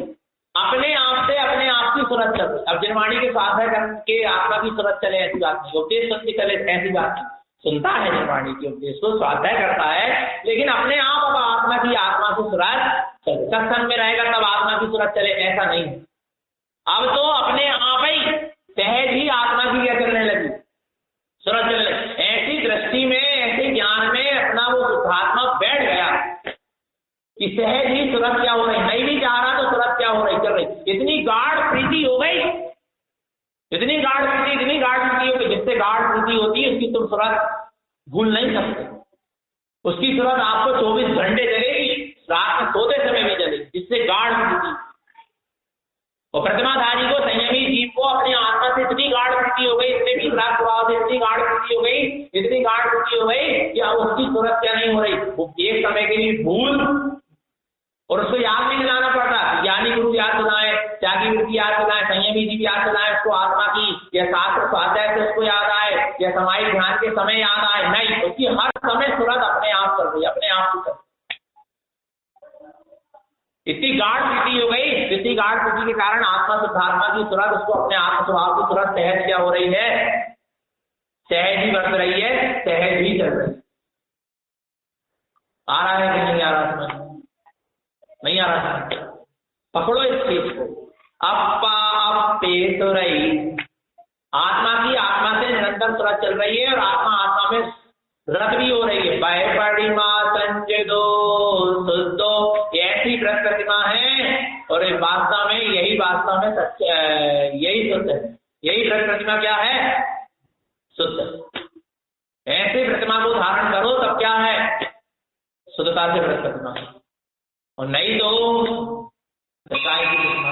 [SPEAKER 1] अपने आप से अपने आप की सुरत चल रही। अब जिनवाणी के स्वाध्याय करके आत्मा की सुरत चले ऐसी बात नहीं, उपदेश सुन के चले ऐसी बात नहीं, सुनता है जिनवाणी के उपदेश को, स्वाध्याय करता है, लेकिन अपने आप अब आत्मा की आत्मा की सुरत चले। सत्संग में रहेगा तब आत्मा की सुरत चले ऐसा नहीं, अब तो अपने आप ही सहज ही आत्मा की क्या चलने लगी, सुरत चलने लगी। ऐसी दृष्टि में, ऐसे ज्ञान में अपना वो शुद्धात्मा बैठ गया कि सहज ही सुरत क्या हो रही, नहीं भी चाह रहा तो सुरत क्या हो रही, चल रही। इतनी गाढ़ प्रीति हो गई, इतनी गाढ़ प्रीति हो गई, जिससे गाढ़ प्रीति होती है उसकी तुम सुरत भूल नहीं सकते। उसकी सूरत आपको 24 घंटे जलेगी, रात में सोते समय भी जलेगी, जिससे गाढ़ प्रीति। और प्रतिमाधारी को, संयमी जीव को अपनी आत्मा से इतनी गाढ़ प्रीति हो गई, इतने विश्राम स्वभाव से इतनी गाढ़ प्रीति हो गई, इतनी गाढ़ प्रीति हो गई कि अब उसकी सूरत क्या नहीं हो रही, वो एक समय के लिए भूल, और उसको याद नहीं दिलाना पड़ता। ज्ञानी गुरु याद दिलाए, त्यागी वृत्ति याद दिलाए, संयमी जीव याद दिलाए उसको आत्मा की, या शास्त्र स्वाध्याय से उसको याद आए, या समाहित ध्यान के समय याद आए, नहीं, उसकी हर समय सूरत अपने आप कर रही, अपने आप की कर। इतनी गाढ़ प्रीति हो गई, इतनी गाढ़ प्रीति के कारण आत्मा शुद्धात्मा की सूरत उसको अपने आत्म स्वभाव की सूरत सहज क्या हो रही है, सहज ही बरत रही है, सहज ही चल रही है। आ रहा है कि नहीं आ रहा समझ? नहीं आ रहा है? पकड़ो इस चीज को। तो रही आत्मा की, आत्मा से निरंतर सूरत चल रही है, और आत्मा आत्मा में रत भी हो रही है। परिमा संजो शुद्धो, ऐसी व्रत प्रतिमा है, और वास्तव में यही वास्तव में सच, यही शुद्ध है। यही व्रत प्रतिमा क्या है? शुद्ध। ऐसी प्रतिमा को धारण करो तब क्या है? शुद्धता से व्रत प्रतिमा, और नहीं तो काय की प्रतिमा।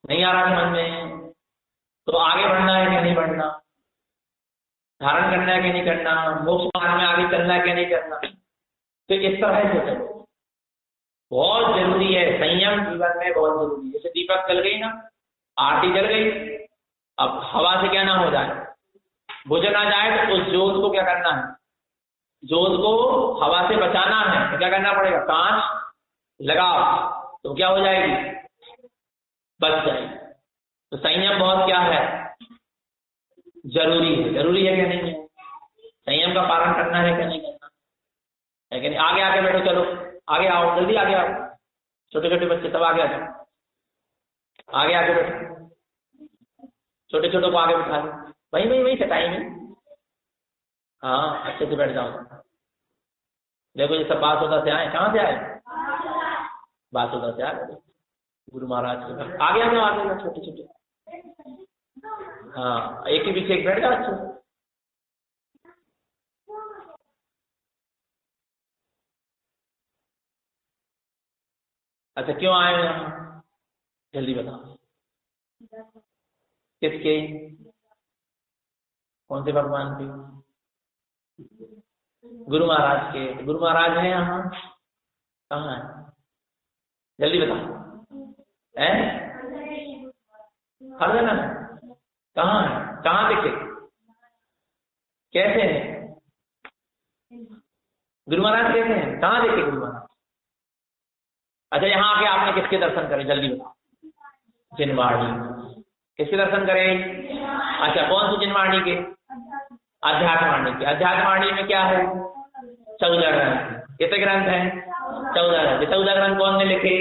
[SPEAKER 1] नहीं आ रहा समझ में? तो आगे बढ़ना है कि नहीं बढ़ना, धारण करना है कि नहीं करना, मोक्ष मार्ग में आगे चलना है कि नहीं करना, तो इस तरह से चलो। बहुत जरूरी है, संयम जीवन में बहुत जरूरी है। जैसे दीपक जल गई ना, आरती जल गई, अब हवा से क्या ना हो जाए, बुझ ना जाए, तो उस जोत को क्या करना है, जोत को हवा से बचाना है, तो क्या करना पड़ेगा? कांच लगाओ, तो क्या हो जाएगी? बच जाएगी। तो संयम बहुत क्या है? जरूरी है। जरूरी है कि नहीं है? संयम का पालन करना है कि नहीं करना है कि नहीं? आगे आगे बैठो, चलो आगे आओ, जल्दी आगे आओ, छोटे छोटे बच्चे सब आगे आ जाओ, आगे आगे बैठो, छोटे छोटों को आगे बिठा दो, वही वही वही चटाई में, हाँ अच्छे से बैठ जाओ। देखो ये सब बासोदा से आए, कहाँ से आए? बासोदा से आए, गुरु महाराज के। आगे आ जाओ, आगे जाओ, छोटे छोटे, हाँ एक ही पीछे एक बैठ जाओ अच्छे। अच्छा क्यों आए हो यहाँ? जल्दी बताओ। किसके? कौन से भगवान के? गुरु महाराज के। गुरु महाराज हैं यहाँ? कहाँ है? जल्दी बताओ। है हर जगह है? कहाँ है? कहाँ दिखे? कैसे हैं गुरु महाराज? कैसे हैं? कहाँ दिखे गुरु महाराज? अच्छा यहाँ आके आपने किसके दर्शन करे? जल्दी बताओ। जिनवाणी। किसके दर्शन करे? अच्छा कौन सी जिनवाणी के? अध्यात्मवाणी के। अध्यात्मवाणी में क्या है? 14 ग्रंथ। कितने ग्रंथ हैं? 14 ग्रंथ। 14 ग्रंथ कौन ने लिखे?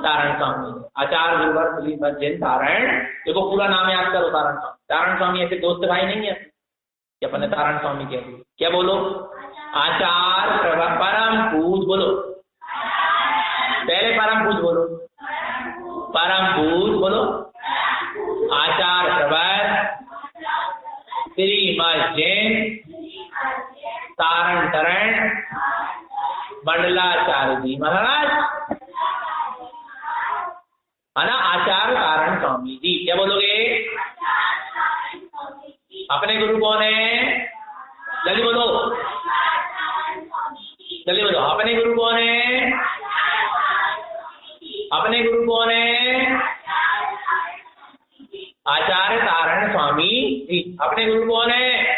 [SPEAKER 1] तारण स्वामी। आचार्य गुरुवर श्रीमद जैन तारण। देखो पूरा नाम याद करो, तारण स्वामी। तारण स्वामी ऐसे दोस्त भाई नहीं है कि अपन ने तारण स्वामी कह दिया। क्या बोलो? आचार्य परम पूज बोलो, पहले परम पूज बोलो, परम पूज बोलो, आचार्य प्रवर श्रीमद जैन तारण तरण मंडलाचार्य जी महाराज, है ना? आचार्य तारण स्वामी जी। क्या बोलोगे? अपने गुरु कौन है? जल्दी बोलो, जल्दी बोलो। अपने गुरु कौन है? अपने गुरु कौन है? आचार्य तारण स्वामी जी। अपने गुरु कौन है?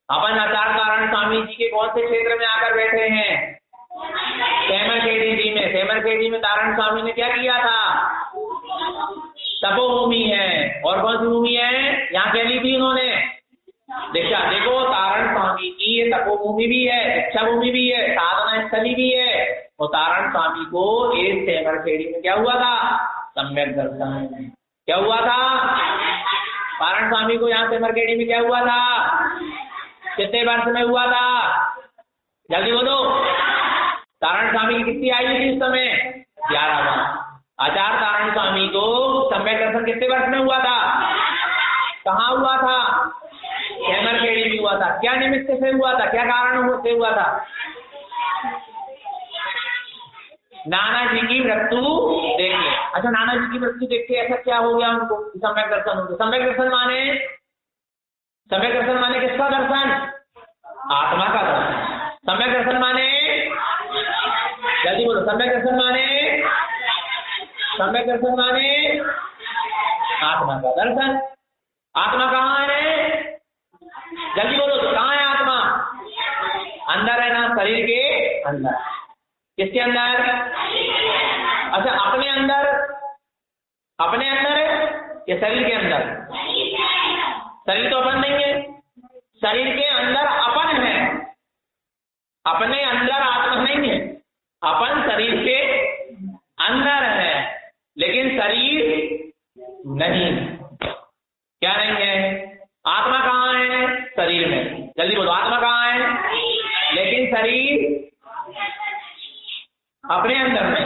[SPEAKER 1] अपन आचार्य तारण स्वामी जी के कौन से क्षेत्र में आकर बैठे हैं? सेमरखेड़ी जी में। सेमरखेड़ी में तारण स्वामी ने क्या किया था? तपोभूमि है। और कौन सी भूमि है? यहाँ क्या ली थी उन्होंने? दीक्षा। देखो तारण स्वामी की ये तपोभूमि भी है, दीक्षा भूमि भी है, साधना स्थली भी है। और तारण स्वामी को इस सेमरखेड़ी में क्या हुआ था? सम्यक दर्शन। क्या हुआ था? तारण स्वामी को यहाँ सेमरखेड़ी में क्या हुआ था? कितने वर्ष में हुआ था? जल्दी बोलो। तारण स्वामी की कितनी आयु थी उस समय? 11 वर्ष। आचार्य तारण स्वामी को सम्यक दर्शन कितने वर्ष में हुआ था? कहाँ हुआ था? हेमरखेड़ी में हुआ था। क्या निमित्त से हुआ था? क्या कारण से हुआ था? नाना जी की मृत्यु देख ले। अच्छा, नाना जी की मृत्यु देख के ऐसा क्या हो गया उनको? सम्यक दर्शन हो गया। सम्यक दर्शन माने किसका दर्शन? आत्मा का दर्शन। सम्यक दर्शन माने, जल्दी बोलो, सम्यक दर्शन माने आत्मा का दर्शन। आत्मा कहाँ है? जल्दी बोलो, कहाँ है आत्मा? अंदर है ना, शरीर के अंदर। किसके अंदर? अच्छा, अपने अंदर है या शरीर के अंदर? शरीर तो अपन नहीं है, शरीर के अंदर अपन है। अपने अंदर आत्मा नहीं है, अपन शरीर के अंदर है, लेकिन शरीर नहीं। क्या नहीं है? आत्मा कहाँ है? शरीर में। जल्दी बोलो, आत्मा कहाँ है? लेकिन शरीर अपने अंदर में।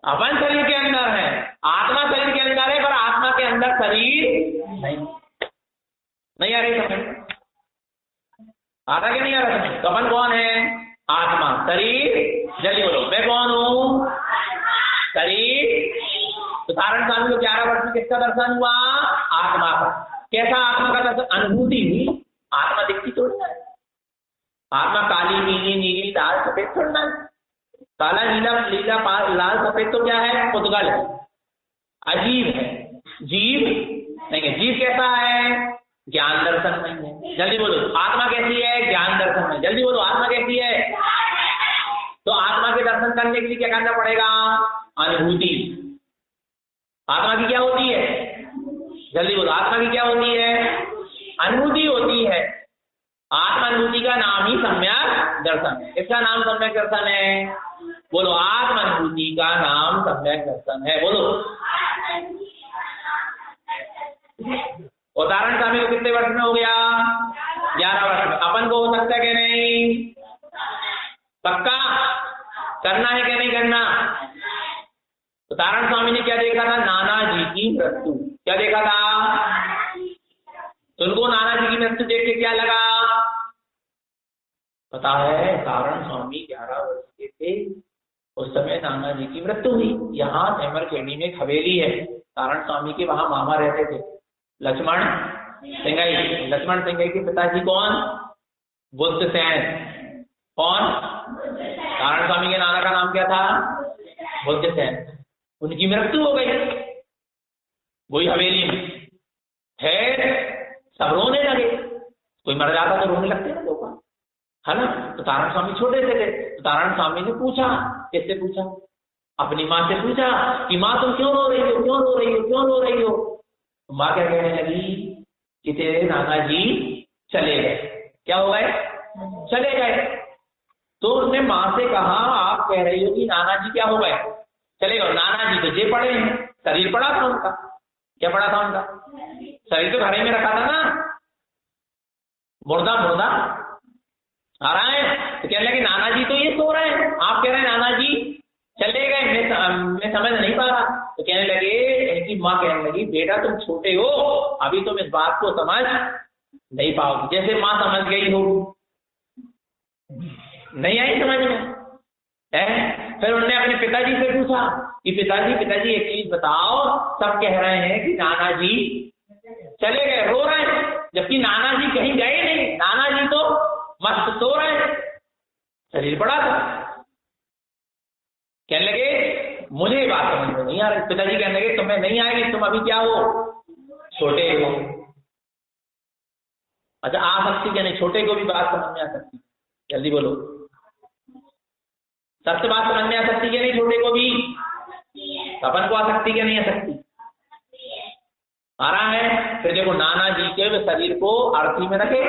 [SPEAKER 1] अपन शरीर के अंदर है, आत्मा शरीर के अंदर है, पर आत्मा के अंदर शरीर नहीं आ रही समझ? आ रहा कि नहीं आ रहा समझ? तो अपन कौन है? आत्मा। शरीर, जल्दी बोलो, मैं कौन हूं? शरीर। तो सारण स्वामी को 11 वर्ष में किसका दर्शन हुआ? आत्मा का। कैसा आत्मा का दर्शन? अनुभूति हुई। आत्मा दिखती थोड़ी ना। आत्मा काली, नीली, नीली, लाल, सफेद थोड़ी ना। काला, नीला, लीला, लाल, सफेद तो क्या है? पुद्गल है, अजीब है। जीव नहीं है। जीव कैसा है? ज्ञान दर्शन में है। जल्दी बोलो, आत्मा कैसी है? ज्ञान दर्शन में। जल्दी बोलो, आत्मा कैसी है? तो आत्मा के दर्शन करने के लिए क्या करना पड़ेगा? अनुभूति। आत्मा की क्या होती है? जल्दी बोलो, आत्मा की क्या होती है? अनुभूति होती है। आत्मा अनुभूति का नाम ही सम्यक दर्शन है। इसका नाम सम्यक दर्शन है। बोलो, आत्मा अनुभूति का नाम सम्यक दर्शन है। बोलो। उदाहरण स्वामी को कितने वर्ष में हो गया? 11 वर्ष में। अपन को हो सकता है कि नहीं? पक्का करना है कि नहीं करना? उदाहरण स्वामी ने क्या देखा था? नाना जी की मृत्यु। क्या देखा था? तुमको नाना जी की मृत्यु देख के क्या लगा? पता है, कारण स्वामी 11 वर्ष के थे, उस समय नाना जी की मृत्यु हुई। यहाँ हेमरखेड़ी में एक हवेली है, कारण स्वामी के वहां मामा रहते थे, लक्ष्मण सिंघई। लक्ष्मण सिंघई के पिताजी कौन? बुद्ध सेन। कौन? कारण स्वामी के नाना का नाम क्या था? बुद्ध सेन। उनकी मृत्यु हो गई वही हवेली में है। सब रोने लगे। कोई मर जाता तो रोने लगते ना लोग, है ना? तो तारण स्वामी छोटे से थे। तो तारण स्वामी ने पूछा, कैसे पूछा? अपनी माँ से पूछा कि माँ तुम क्यों रो रही हो, क्यों रो रही हो, क्यों रो रही हो? तो माँ क्या कहने लगी कि तेरे नाना जी चले गए। क्या हो गए? चले गए। तो उसने माँ से कहा, आप कह रही हो कि नाना जी क्या हो गए? चले गए। नाना जी तो जे पड़े हैं, शरीर पड़ा था उनका। क्या पड़ा था उनका? शरीर तो घर में रखा था ना, मुर्दा आ रहा है। तो कहने लगे नाना जी तो ये सो रहे हैं, आप कह रहे हैं नाना जी चले गए, मैं समझ नहीं पा रहा। तो कहने लगे, इनकी माँ कहने लगी, बेटा तुम छोटे हो, अभी तुम इस बात को समझ नहीं पाओगे। जैसे माँ समझ गई हो, नहीं आई समझ में है। फिर उन्होंने अपने पिताजी से पूछा कि पिताजी एक चीज बताओ, सब कह रहे हैं कि नाना जी चले गए, रो रहे हैं, जबकि नाना जी कहीं गए नहीं। नाना जी तो मस्त सो रहे हैं, शरीर पड़ा था। कहने लगे मुझे ये बात समझ में नहीं आ रही। पिताजी कहने लगे तुम्हें नहीं आएगी, तुम अभी क्या हो? छोटे हो। अच्छा, आ सकती क्या नहीं? छोटे को भी बात समझ में आ सकती? जल्दी बोलो, सबसे बात समझ में आ सकती क्या नहीं? छोटे को भी। अपन को आ सकती क्या नहीं आ सकती? आ रहा है। फिर देखो, नाना जी के शरीर को अर्थी में रखे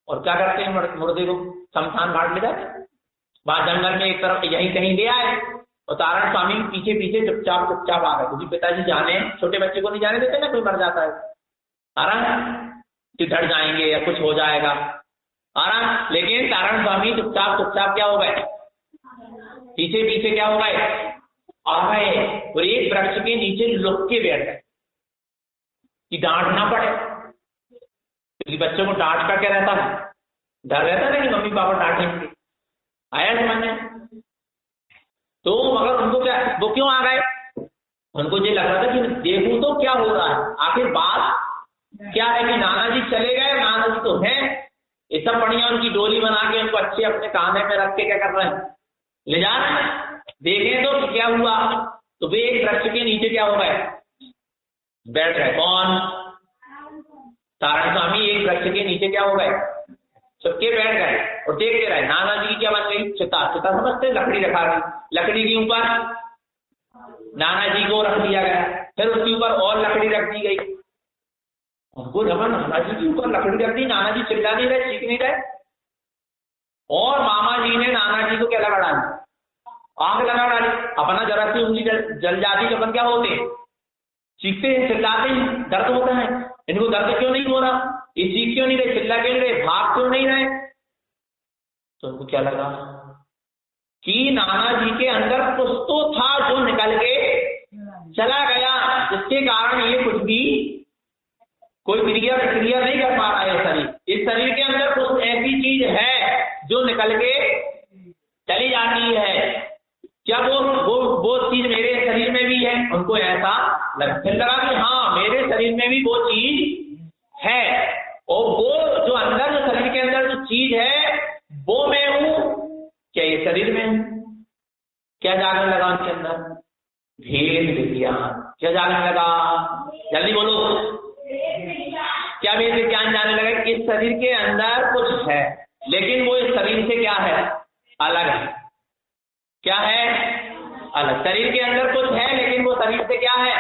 [SPEAKER 1] और क्या करते हैं? मुर्दे को शमशान घाट ले जाते, वहां जंगल में एक तरफ यहीं कहीं ले आए, और तारण स्वामी पीछे पीछे चुपचाप आ गए, क्योंकि पिताजी जाने, छोटे बच्चे को नहीं जाने देते ना, कोई मर जाता है। आ रहा है कि डर जाएंगे या कुछ हो जाएगा। आ रहा, लेकिन तारण स्वामी चुपचाप क्या हो गए? पीछे पीछे क्या हो गए? आ गए और एक वृक्ष के नीचे लुक के बैठ गए। कि डांट ना पड़े, क्योंकि बच्चों को डांट का क्या रहता है, डर रहता है ना कि मम्मी पापा डांटेंगे। आया समझ में? तो मगर उनको क्या, वो क्यों आ गए, उनको ये लग रहा था कि देखूं तो क्या हो रहा है, आखिर बात क्या है कि नाना जी चले गए, नाना जी तो हैं, ये सब बढ़िया उनकी डोली बना के उनको अच्छे अपने कांधे में रख के क्या कर रहे हैं, ले जा रहे हैं। देखें तो क्या हुआ, तो वे एक वृक्ष के नीचे क्या हो गए, बैठ गए। कौन? तारण स्वामी एक वृक्ष के नीचे क्या हो गए, सबके बैठ गए और देखते रहे। नाना जी की क्या बन गई, चिता। चिता समझते, लकड़ी रखा गई, लकड़ी के ऊपर नाना जी को रख दिया गया, फिर उसके ऊपर और लकड़ी रख दी गई। उनको जब नाना जी के ऊपर लकड़ी रख दी, नाना जी चिल्ला नहीं रहे, चीख नहीं रहे, और मामा जी ने नाना जी को क्या लगा डाली, आग लगा डाली। अपना जरा सी उंगली जल जाती तो अपन क्या होते, चीखते हैं, चिल्लाते हैं, दर्द होता है। इनको दर्द क्यों नहीं हो रहा, ये चीख क्यों नहीं रहे, चिल्ला क्यों नहीं रहे, भाग क्यों नहीं रहे? तो उनको क्या लगा कि नाना जी के अंदर कुछ तो था जो निकल के चला गया, जिसके कारण ये कुछ भी कोई क्रिया नहीं कर पा रहा है शरीर। इस शरीर के अंदर कुछ ऐसी चीज है जो निकल के चली जाती है। क्या वो चीज मेरे शरीर में भी है? उनको ऐसा लगा कि हाँ मेरे शरीर में भी वो चीज है, और वो जो अंदर, जो शरीर के अंदर जो चीज है वो मैं हूं। क्या ये शरीर में हूं? क्या जागने लगा उनके अंदर? भेद विज्ञान। क्या जागने लगा, जल्दी बोलो, क्या भेद विज्ञान जानने लगा कि इस शरीर के अंदर कुछ है, लेकिन वो इस शरीर से क्या है, अलग है। क्या है? अलग। शरीर के अंदर कुछ है लेकिन वो शरीर से क्या है,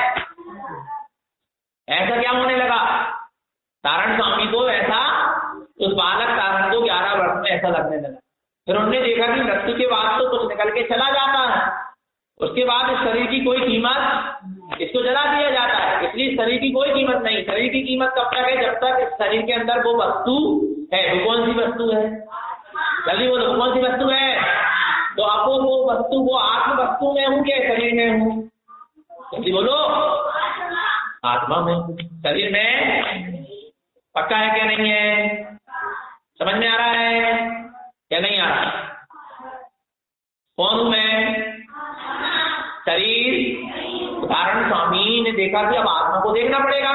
[SPEAKER 1] ऐसा क्या होने लगा? तारण स्वामी को ऐसा, उस बालक तारण को 11 वर्ष में ऐसा लगने लगा। फिर उन्होंने देखा कि मृत्यु के बाद तो कुछ निकल के चला जाता है, उसके बाद इस शरीर की कोई कीमत, इसको जला दिया जाता है, इसलिए शरीर की कोई कीमत नहीं। शरीर की कीमत कब तक है, जब तक इस शरीर के अंदर वो वस्तु है। वो कौन सी वस्तु है, जल्दी बोलो, कौन सी वस्तु है? तो आपको वो वस्तु, वो आत्म वस्तु में हूं क्या शरीर में हूं? जल्दी बोलो, आत्मा में। शरीर में पक्का है क्या नहीं है? समझ में आ रहा है क्या नहीं आ रहा? कौन हूं मैं? शरीर। तारण स्वामी ने देखा कि अब आत्मा को देखना पड़ेगा,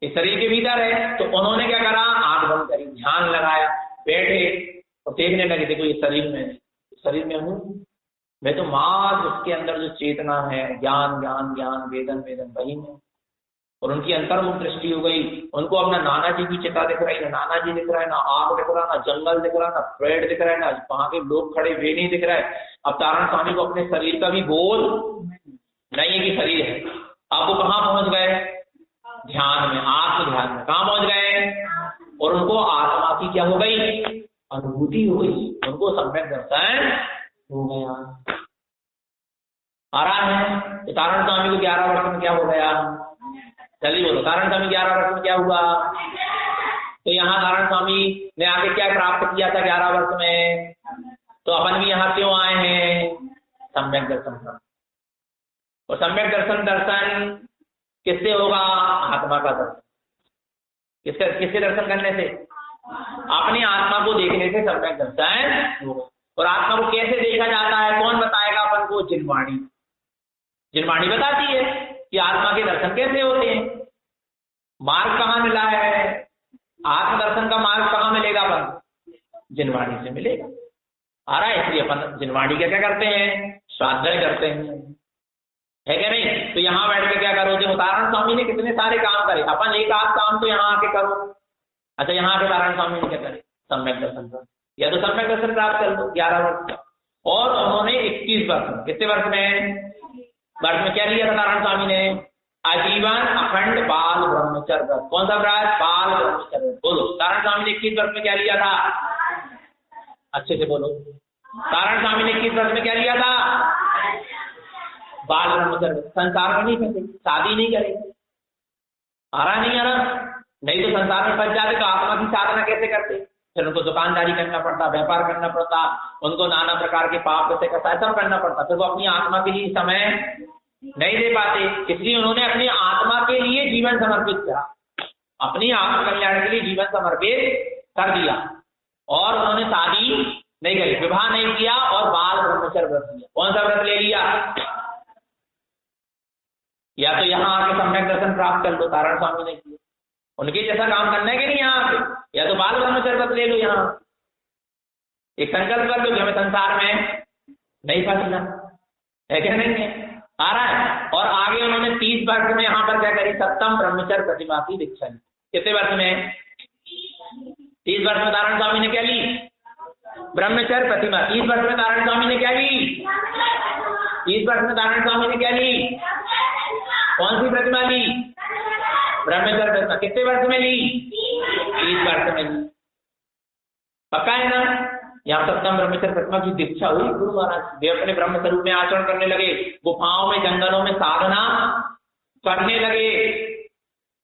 [SPEAKER 1] इस शरीर के भीतर है। तो उन्होंने क्या करा, आंख बंद करी, ध्यान लगाया, बैठे और देखने लगे। देखो ये शरीर में, शरीर में हूं मैं तो मात्र उसके अंदर जो चेतना है, ज्ञान ज्ञान ज्ञान, वेदन वेदन, वही में। और उनकी अंतर्मुख दृष्टि हो गई। उनको अपना नाना जी की चिता दिख रही, ना नाना जी दिख रहा है, ना आग दिख रहा, ना जंगल दिख रहा, ना पेड़ दिख रहा है, ना वहां के लोग खड़े वे नहीं दिख रहा है। अब तारण स्वामी को अपने शरीर का भी बोध नहीं है कि शरीर है। अब वो कहाँ पहुंच गए, ध्यान में, आत्म ध्यान में। कहाँ पहुंच गए? और उनको आत्मा की क्या हो गई, अनुभूति हो गई, उनको सम्यक दर्शन हो गया। आ रहा है? तो तारण स्वामी को 11 वर्ष में क्या हो गया, जल्दी बोलो, तारण स्वामी 11 वर्ष में क्या हुआ? तो यहाँ तारण स्वामी ने आगे क्या प्राप्त किया था 11 वर्ष में? तो अपन भी यहाँ क्यों आए हैं? सम्यक दर्शन। और सम्यक दर्शन किससे होगा? आत्मा का दर्शन। किसके दर्शन करने से? अपनी आत्मा को देखने से सम्यक दर्शन होगा। और आत्मा को कैसे देखा जाता है, कौन बताएगा अपन को? जिनवाणी। जिनवाणी बताती है कि आत्मा के दर्शन कैसे होते हैं। मार्ग कहाँ मिला है, आत्मदर्शन का मार्ग कहाँ मिलेगा? अपन जिनवाणी से मिलेगा। आ रहा है? इसलिए अपन जिनवाणी क्या करते हैं, स्वाध्याय करते हैं, है क्या नहीं? तो यहाँ बैठ के क्या करो, जो तारण स्वामी ने कितने सारे काम करे, अपन एक आध काम तो यहाँ आके करो। अच्छा, यहाँ आके तारण स्वामी ने क्या करे, सम्यक दर्शन का, या तो सम्यक दर्शन प्राप्त कर लो 11 वर्ष का। और उन्होंने 21 वर्ष में, कितने वर्ष में क्या लिया था तारण स्वामी ने? आजीवन अखंड बाल ब्रह्मचर्य। कौन सा व्रत? बाल ब्रह्मचर्य। बोलो, तारण स्वामी ने 21 वर्ष में क्या लिया था? अच्छे से बोलो, तारण स्वामी ने 21 वर्ष में क्या लिया था? बाल ब्रह्मचर्य। संसार में नहीं फंसे, शादी नहीं करेंगे। आ रहा नहीं आ रहा? नहीं तो संसार में फंस जाते तो आत्मा की साधना कैसे करते? फिर उनको दुकानदारी करना पड़ता, व्यापार करना पड़ता, उनको नाना प्रकार के पाप से सब करना पड़ता, फिर वो अपनी आत्मा के लिए समय नहीं दे पाते, इसलिए उन्होंने अपनी आत्मा के लिए जीवन समर्पित किया, अपनी आत्म कल्याण के लिए जीवन समर्पित कर दिया। और उन्होंने शादी नहीं करी, विवाह नहीं किया और बाल ब्रह्मचर्य व्रत लिया। कौन सा व्रत ले लिया? या तो यहाँ आके सम्यक दर्शन प्राप्त कर लो, तारण स्वामी ने किया, उनके जैसा काम करना है कि नहीं यहाँ पे, या तो बाल ब्रह्मचर्य व्रत ले लो। यहाँ एक संकल्प कर लो कि हमें संसार में नहीं फंसना है, क्या नहीं है, आ रहा है। और आगे उन्होंने 30 वर्ष में यहाँ पर क्या करी? सप्तम ब्रह्मचर्य प्रतिमा की दीक्षा ली। कितने वर्ष में? 30 वर्ष में तारण स्वामी ने क्या ली? ब्रह्मचर्य प्रतिमा। 30 वर्ष में तारण स्वामी ने क्या ली? 30 वर्ष में तारण स्वामी ने क्या ली? कौन सी प्रतिमा ली? ब्रह्मचर्य प्रतिमा। कितने वर्ष में ली? 30 वर्ष में ली। पक्का है ना? यहाँ सप्तम ब्रह्मचर्य प्रतिमा की दीक्षा हुई गुरु महाराज। वे अपने ब्रह्म स्वरूप में आचरण करने लगे, गुफाओं में जंगलों में साधना करने लगे।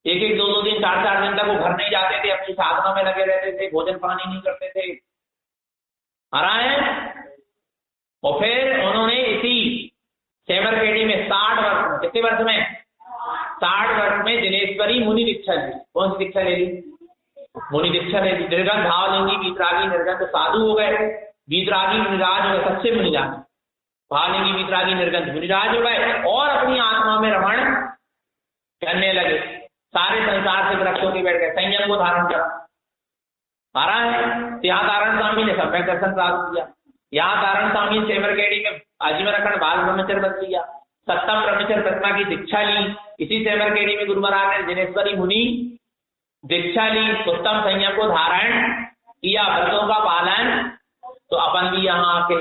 [SPEAKER 1] एक 2 दिन 4 दिन तक वो घर नहीं जाते थे, अपनी साधना में लगे रहते थे, भोजन पानी नहीं करते थे। आ रहा है? और फिर उन्होंने इसी सेमरखेड़ी में 60 वर्ष में, कितने वर्ष में? 60 वर्ष में जिनेश्वरी मुनि दीक्षा ली। कौन सी दीक्षा ले ली? मुनि दीक्षा ले ली। निर्गन भावलिंगी वीतरागी निर्गन तो साधु हो गए, वीतरागी मुनिराज हो गए, सच्चे मुनिराज। भावलिंगी वीतरागी निर्गन मुनिराज हो गए और अपनी आत्मा में रमण करने लगे। सारे संसार से विरक्त होकर बैठ गए, संयम को धारण किया। आ रहा है? यहाँ तारण स्वामी ने सम्यक दर्शन प्राप्त किया। यहाँ तारण स्वामी सेमरखेड़ी में आजीवन अखंड बाल ब्रह्मचर्य व्रत लिया, सप्तम ब्रह्मचर्य प्रतिमा की दीक्षा ली। इसी सेमरखेड़ी में गुरु महाराज ने जिनेश्वरी मुनि दीक्षा ली, उत्तम संयम को धारण किया, व्रतों का पालन। तो अपन भी यहाँ आके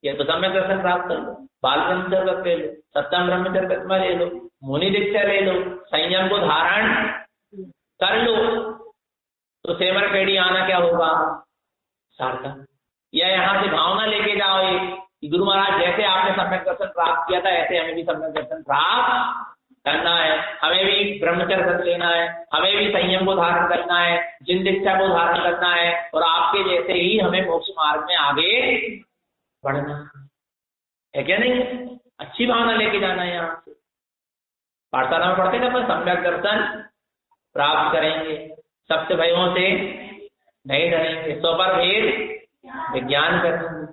[SPEAKER 1] ये तो सम्यक दर्शन प्राप्त कर लो, बाल ब्रह्मचर्य व्रत ले लो, सप्तम ब्रह्मचर्य प्रतिमा ले लो, मुनि दीक्षा ले लो, संयम को धारण कर लो, तो सेमरखेड़ी आना क्या होगा? सार्थक। या यहाँ से भावना लेके जाओ कि गुरु महाराज जैसे आपने सम्यक दर्शन प्राप्त किया था, ऐसे हमें भी सम्यक दर्शन प्राप्त करना है, हमें भी ब्रह्मचर्य व्रत लेना है, हमें भी संयम को धारण करना है, जिन दीक्षा को धारण करना है, और आपके जैसे ही हमें मोक्ष मार्ग में आगे बढ़ना है, क्या नहीं? अच्छी भावना लेके जाना है। यहाँ से पाठशाला में पढ़ते थे अपन, सम्यक दर्शन प्राप्त करेंगे, सप्त भयों से नहीं डरेंगे, स्वपर भेद विज्ञान करेंगे।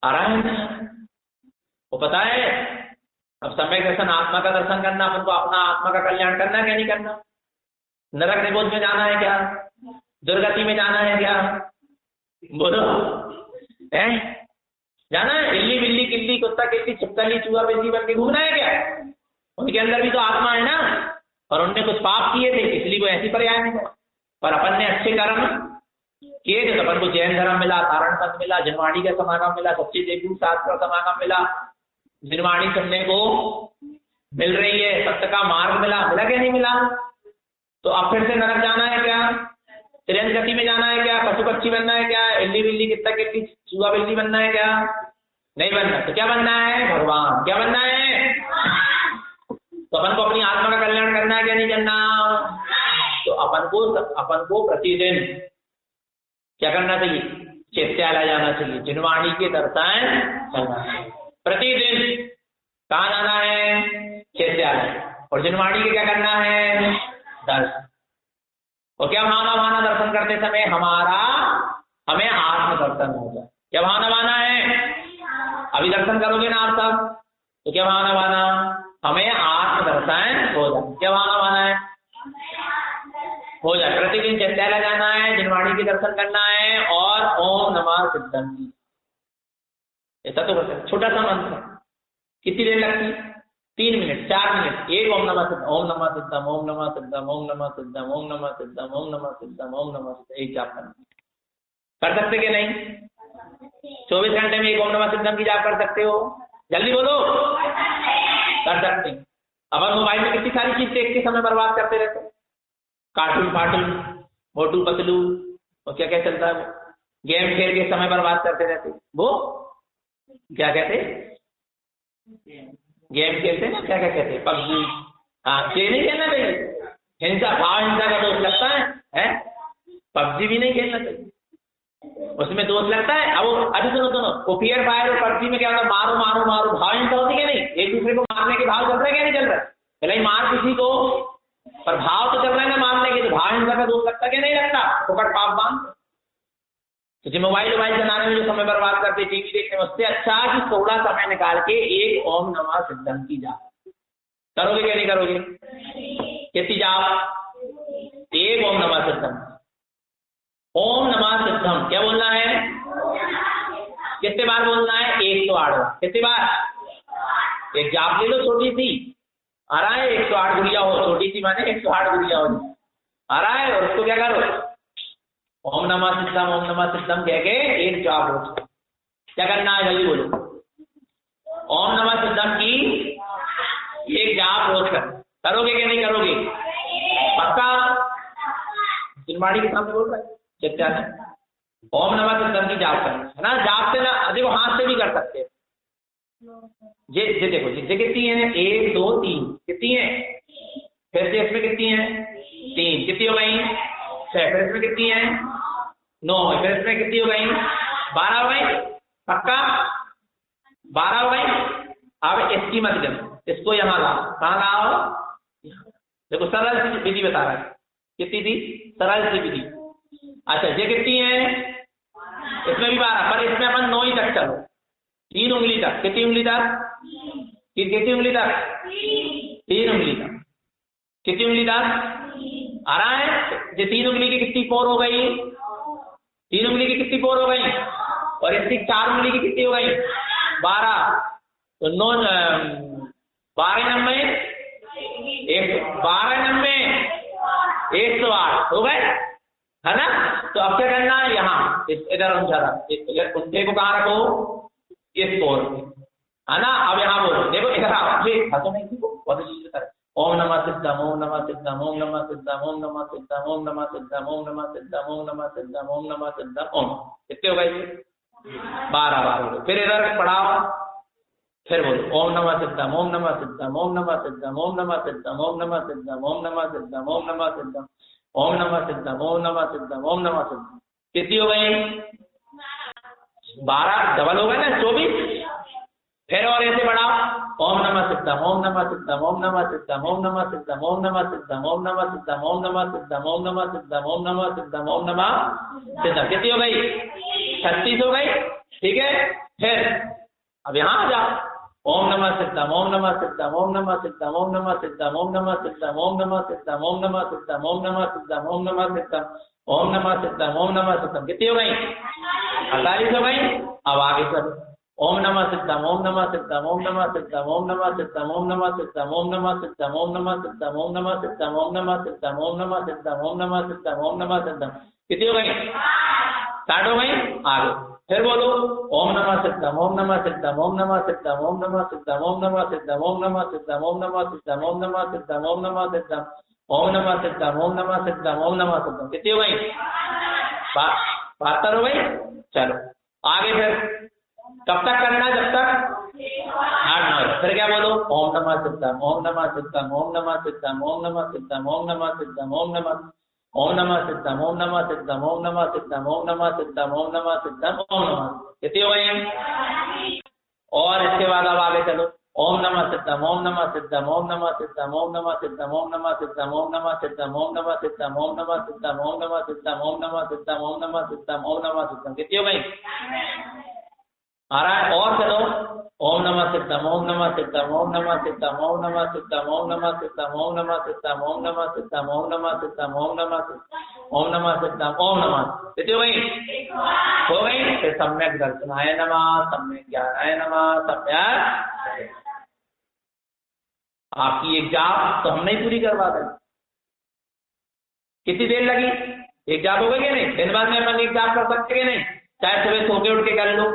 [SPEAKER 1] आ रहा है ना? वो पता है अब सम्यक दर्शन, आत्मा का दर्शन करना, अपन को अपना आत्मा का कल्याण करना है क्या नहीं करना? नरक निबोध में जाना है क्या? दुर्गति में जाना है क्या? बोलो, है जाना है? बिल्ली बिल्ली किल्ली कुत्ता किल्ली छिपकली चूहा बिल्ली बन के घूमना है क्या? उनके अंदर भी तो आत्मा है ना, और उनने कुछ पाप किए थे इसलिए वो ऐसी पर्याय में गए। पर अपन ने अच्छे कर्म किए थे तो अपन को जैन धर्म मिला, तारण संघ मिला, जनवाणी का समागम मिला, सच्चे देवू शास्त्र का समागम मिला, निर्वाणी सुनने को मिल रही है, सत्य का मार्ग मिला क्या नहीं मिला? तो अब फिर से नरक जाना है क्या? तिरंज गति में जाना है क्या? पशु पक्षी बनना है क्या? इल्ली बिल्ली कित्ता किल्ली चूहा बिल्ली बनना है क्या? नहीं बनना। तो क्या बनना है? भगवान। क्या बनना है? तो अपन को अपनी आत्मा का कल्याण करना है क्या नहीं करना? तो अपन को प्रतिदिन क्या करना चाहिए? चैत्यालय जाना चाहिए, जिनवाणी के दर्शन करना चाहिए प्रतिदिन। कहाँ जाना है? चैत्यालय। और जिनवाणी के क्या करना है? दर्शन। और क्या भावना दर्शन करते समय हमें आत्म दर्शन होगा। क्या भावना है? अभी दर्शन करोगे ना आप सब, तो क्या भावना? हमें आत्म दर्शन हो जाए। क्या भावना है? हो जाए। प्रतिदिन चैत्यालय जाना है, जिनवाणी के दर्शन करना है, और ओम नमः सिद्धम। ऐसा तो बता, छोटा सा मंत्र, कितनी देर लगती? 3 मिनट 4 मिनट। एक ओम नमः सिद्धम, ओम नमः सिद्धम, ओम नमः सिद्धम, ओम नमः सिद्धम, ओम नमः सिद्धम, ओम नमः सिद्धम, ओम नमः सिद्धम, एक जाप करना। कर सकते कि नहीं? 24 घंटे में एक ओम नमः सिद्धम की जाप कर सकते हो? जल्दी बोलो। कर सकते। अब मोबाइल में कितनी सारी चीज देख के समय बर्बाद करते रहते, कार्टून फाटून, मोटू पतलू, और क्या क्या चलता है, गेम खेल के समय बर्बाद करते रहते। वो क्या कहते? गेम खेलते ना, क्या क्या कहते? पबजी। हाँ, ये नहीं खेलना चाहिए। हिंसा, भाव हिंसा का दोष लगता है? पबजी भी नहीं खेलना चाहिए। उसमें दोष लगता है। अब अभी सुनो सुनो, वो फियर फायर और पबजी में क्या होता है, मारो मारो मारो, भाव हिंसा होती है नहीं, एक दूसरे को मारने के भाव चल रहा है क्या नहीं चल रहा है, पहले मार किसी को, पर भाव तो चल रहा है ना मारने के, तो भाव हिंसा का दोष लगता क्या नहीं लगता, फुकट पाप बांध। तो जो मोबाइल चलाने में जो समय बर्बाद करते, टीवी देखने में, उससे अच्छा कि थोड़ा समय निकाल के एक ओम नमः सिद्धम की जाप करोगे क्या नहीं करोगे? कितनी जाप? एक ओम नमः सिद्धम। ओम नमः सिद्धम क्या बोलना है? कितने बार बोलना है? 108 बार। कितनी बार? एक जाप ले लो छोटी सी, आ रहा है 108 गुड़िया हो, छोटी सी माने 108 गुड़िया हो आ रहा है, और उसको क्या करो, ओम नमः सिद्धम ओम नमः सिद्धम कह के एक जाप हो। क्या करना है जल्दी बोलो? ओम नमः सिद्धम की एक जाप रोज करोगे क्या नहीं करोगे? पक्का? चिरमाड़ी के सामने बोल रहे चर्चा है, ओम नमः सिद्धम की जाप करना है ना। जाप से ना देखो, हाथ से भी कर सकते हैं। ये देखो ये कितनी है, 1 2 3 कितनी है, फिर से इसमें कितनी है 3, कितनी हो गई 6, फिर इसमें कितनी है 9, फिर इसमें कितनी हो गई 12 हो गई। पक्का? 12 हो गई। अब इसकी मत देखो, इसको यहाँ लाओ, कहाँ लाओ? देखो सरल सी विधि बता रहा है, कितनी थी सरल सी विधि। अच्छा ये कितनी है, इसमें भी 12, पर इसमें अपन 9 ही तक चलो, 3 उंगली तक। कितनी उंगली तक? कितनी उंगली तक? 3 उंगली तक। कितनी उंगली तक आ रहा है? ये 3 उंगली की कितनी पोर हो गई? 3 उंगली की कितनी पोर हो गई? और इसकी 4 उंगली की कितनी हो गई? 12। तो 9 12 नंबे 108 हो गए, है ना। तो अब क्या करना है, यहाँ इधर कुत्ते को कहाँ रखो, इस पोर है ना। अब यहाँ बोलो, देखो इधर तो नहीं थी बहुत अच्छी तरह, ओम नमः सिद्धम ओम नमः सिद्धम ओम नमः सिद्धम ओम नमः सिद्धम ओम नमः सिद्धम ओम नमः सिद्धम ओम नमः सिद्धम ओम नमः सिद्धम ओम। कितने हो गए? 12 बार हो गए। फिर इधर पढ़ाओ, फिर बोलो ओम नमः सिद्धम ओम नमः सिद्धम ओम नमः सिद्धम ओम नमः सिद्धम ओम नमः सिद्धम ओम नमः सिद्धम ओम नमः सिद्धम ओम नमः सिद्धम ओम नमः सिद्धम ओम नमः सिद्धम। कितनी हो गई? 12 डबल हो गए ना 24। फिर और ऐसे बढ़ाओ, ओम नमः सिद्धम ओम नमः सिद्धम ओम नमः सिद्धम ओम नमः सिद्धम ओम नमः सिद्धम ओम नमः सिद्धम ओम नमः सिद्धम ओम नमः सिद्धम ओम नमः सिद्धम ओम नमः सिद्धम। कितनी हो गई? 36 हो गई। ठीक है, फिर अब यहाँ आ जाओ, ओम नमः सिद्धम ओम नमः सिद्धम ओम नमः सिद्धम ओम नमः सिद्धम ओम नमः सिद्धम ओम नमः सिद्धम ओम नमः सिद्धम ओम नमः सिद्धम ओम नमः सिद्धम ओम नमः सिद्धम ओम नमः सिद्धम। कितनी हो गई? 48 हो गई। अब आगे चलो, ओम नमः सिद्धम ओम नमः सिद्धम ओम नमः सिद्धम ओम नमः सिद्धम ओम नमः सिद्धम ओम नमः सिद्धम ओम नमः सिद्धम ओम नमः सिद्धम ओम नमः सिद्धम ओम नमः सिद्धम ओम नमः सिद्धम ओम नमः सिद्धम। कितनी हो गई? 60 हो गई। आगे फिर बोलो, ओम नमः सिद्धम ओम नमः सिद्धम ओम नमः सिद्धम ओम नमः सिद्धम ओम नमः सिद्धम ओम नमः सिद्धम ओम नमः सिद्धम ओम नमः सिद्धम ओम नमः सिद्धम ओम नमः सिद्धम ओम नमः सिद्धम ओम नमः सिद्धम। कितनी हो गई? 72 हो गई। चलो आगे फिर कब तक करना? जब तक 8-9। फिर क्या बोलो, ओम नमः सिद्धम ओम नमः सिद्धम ओम नमः सिद्धम ओम नमः सिद्धम ओम नमः सिद्धम ओम नमः ओम नमः सिद्धम ओम नमः सिद्धम ओम नमः सिद्धम ओम नमः सिद्धम ओम नमः सिद्धम ओम नमः। कितनी हो गई? और इसके बाद अब आगे चलो, ओम नमः सिद्धम ओम नमः सिद्धम ओम नमः सिद्धम ओम नमः सिद्धम ओम नमः सिद्धम ओम नमः सिद्धम ओम नमः सिद्धम ओम नमः सिद्धम ओम नमः सिद्धम ओम नमः सिद्धम ओम नमः सिद्धम ओम नमः सिद्धम। कितनी हो गई? आ रहा है? और चलो, ओम नमः सिद्धम ओम नमः सिद्धम ओम नमः सिद्धम ओम नमः सिद्धम ओम नमः सिद्धम ओम नमः सिद्धम ओम नमः सिद्धम ओम नमः सिद्धम ओम नमः ओम नमः सिद्धम ओम नमः। कितनी हो गई? हो गई। फिर सम्यक दर्शनाय नमः, सम्यक ज्ञानाय नमः, सम्यक। आपकी एक जाप तो हम नहीं पूरी करवा दें। कितनी देर लगी? एक जाप हो गई क्या नहीं? दिन भर में अपन एक जाप कर सकते हैं नहीं? चाहे सुबह सो के उठ के कर लो,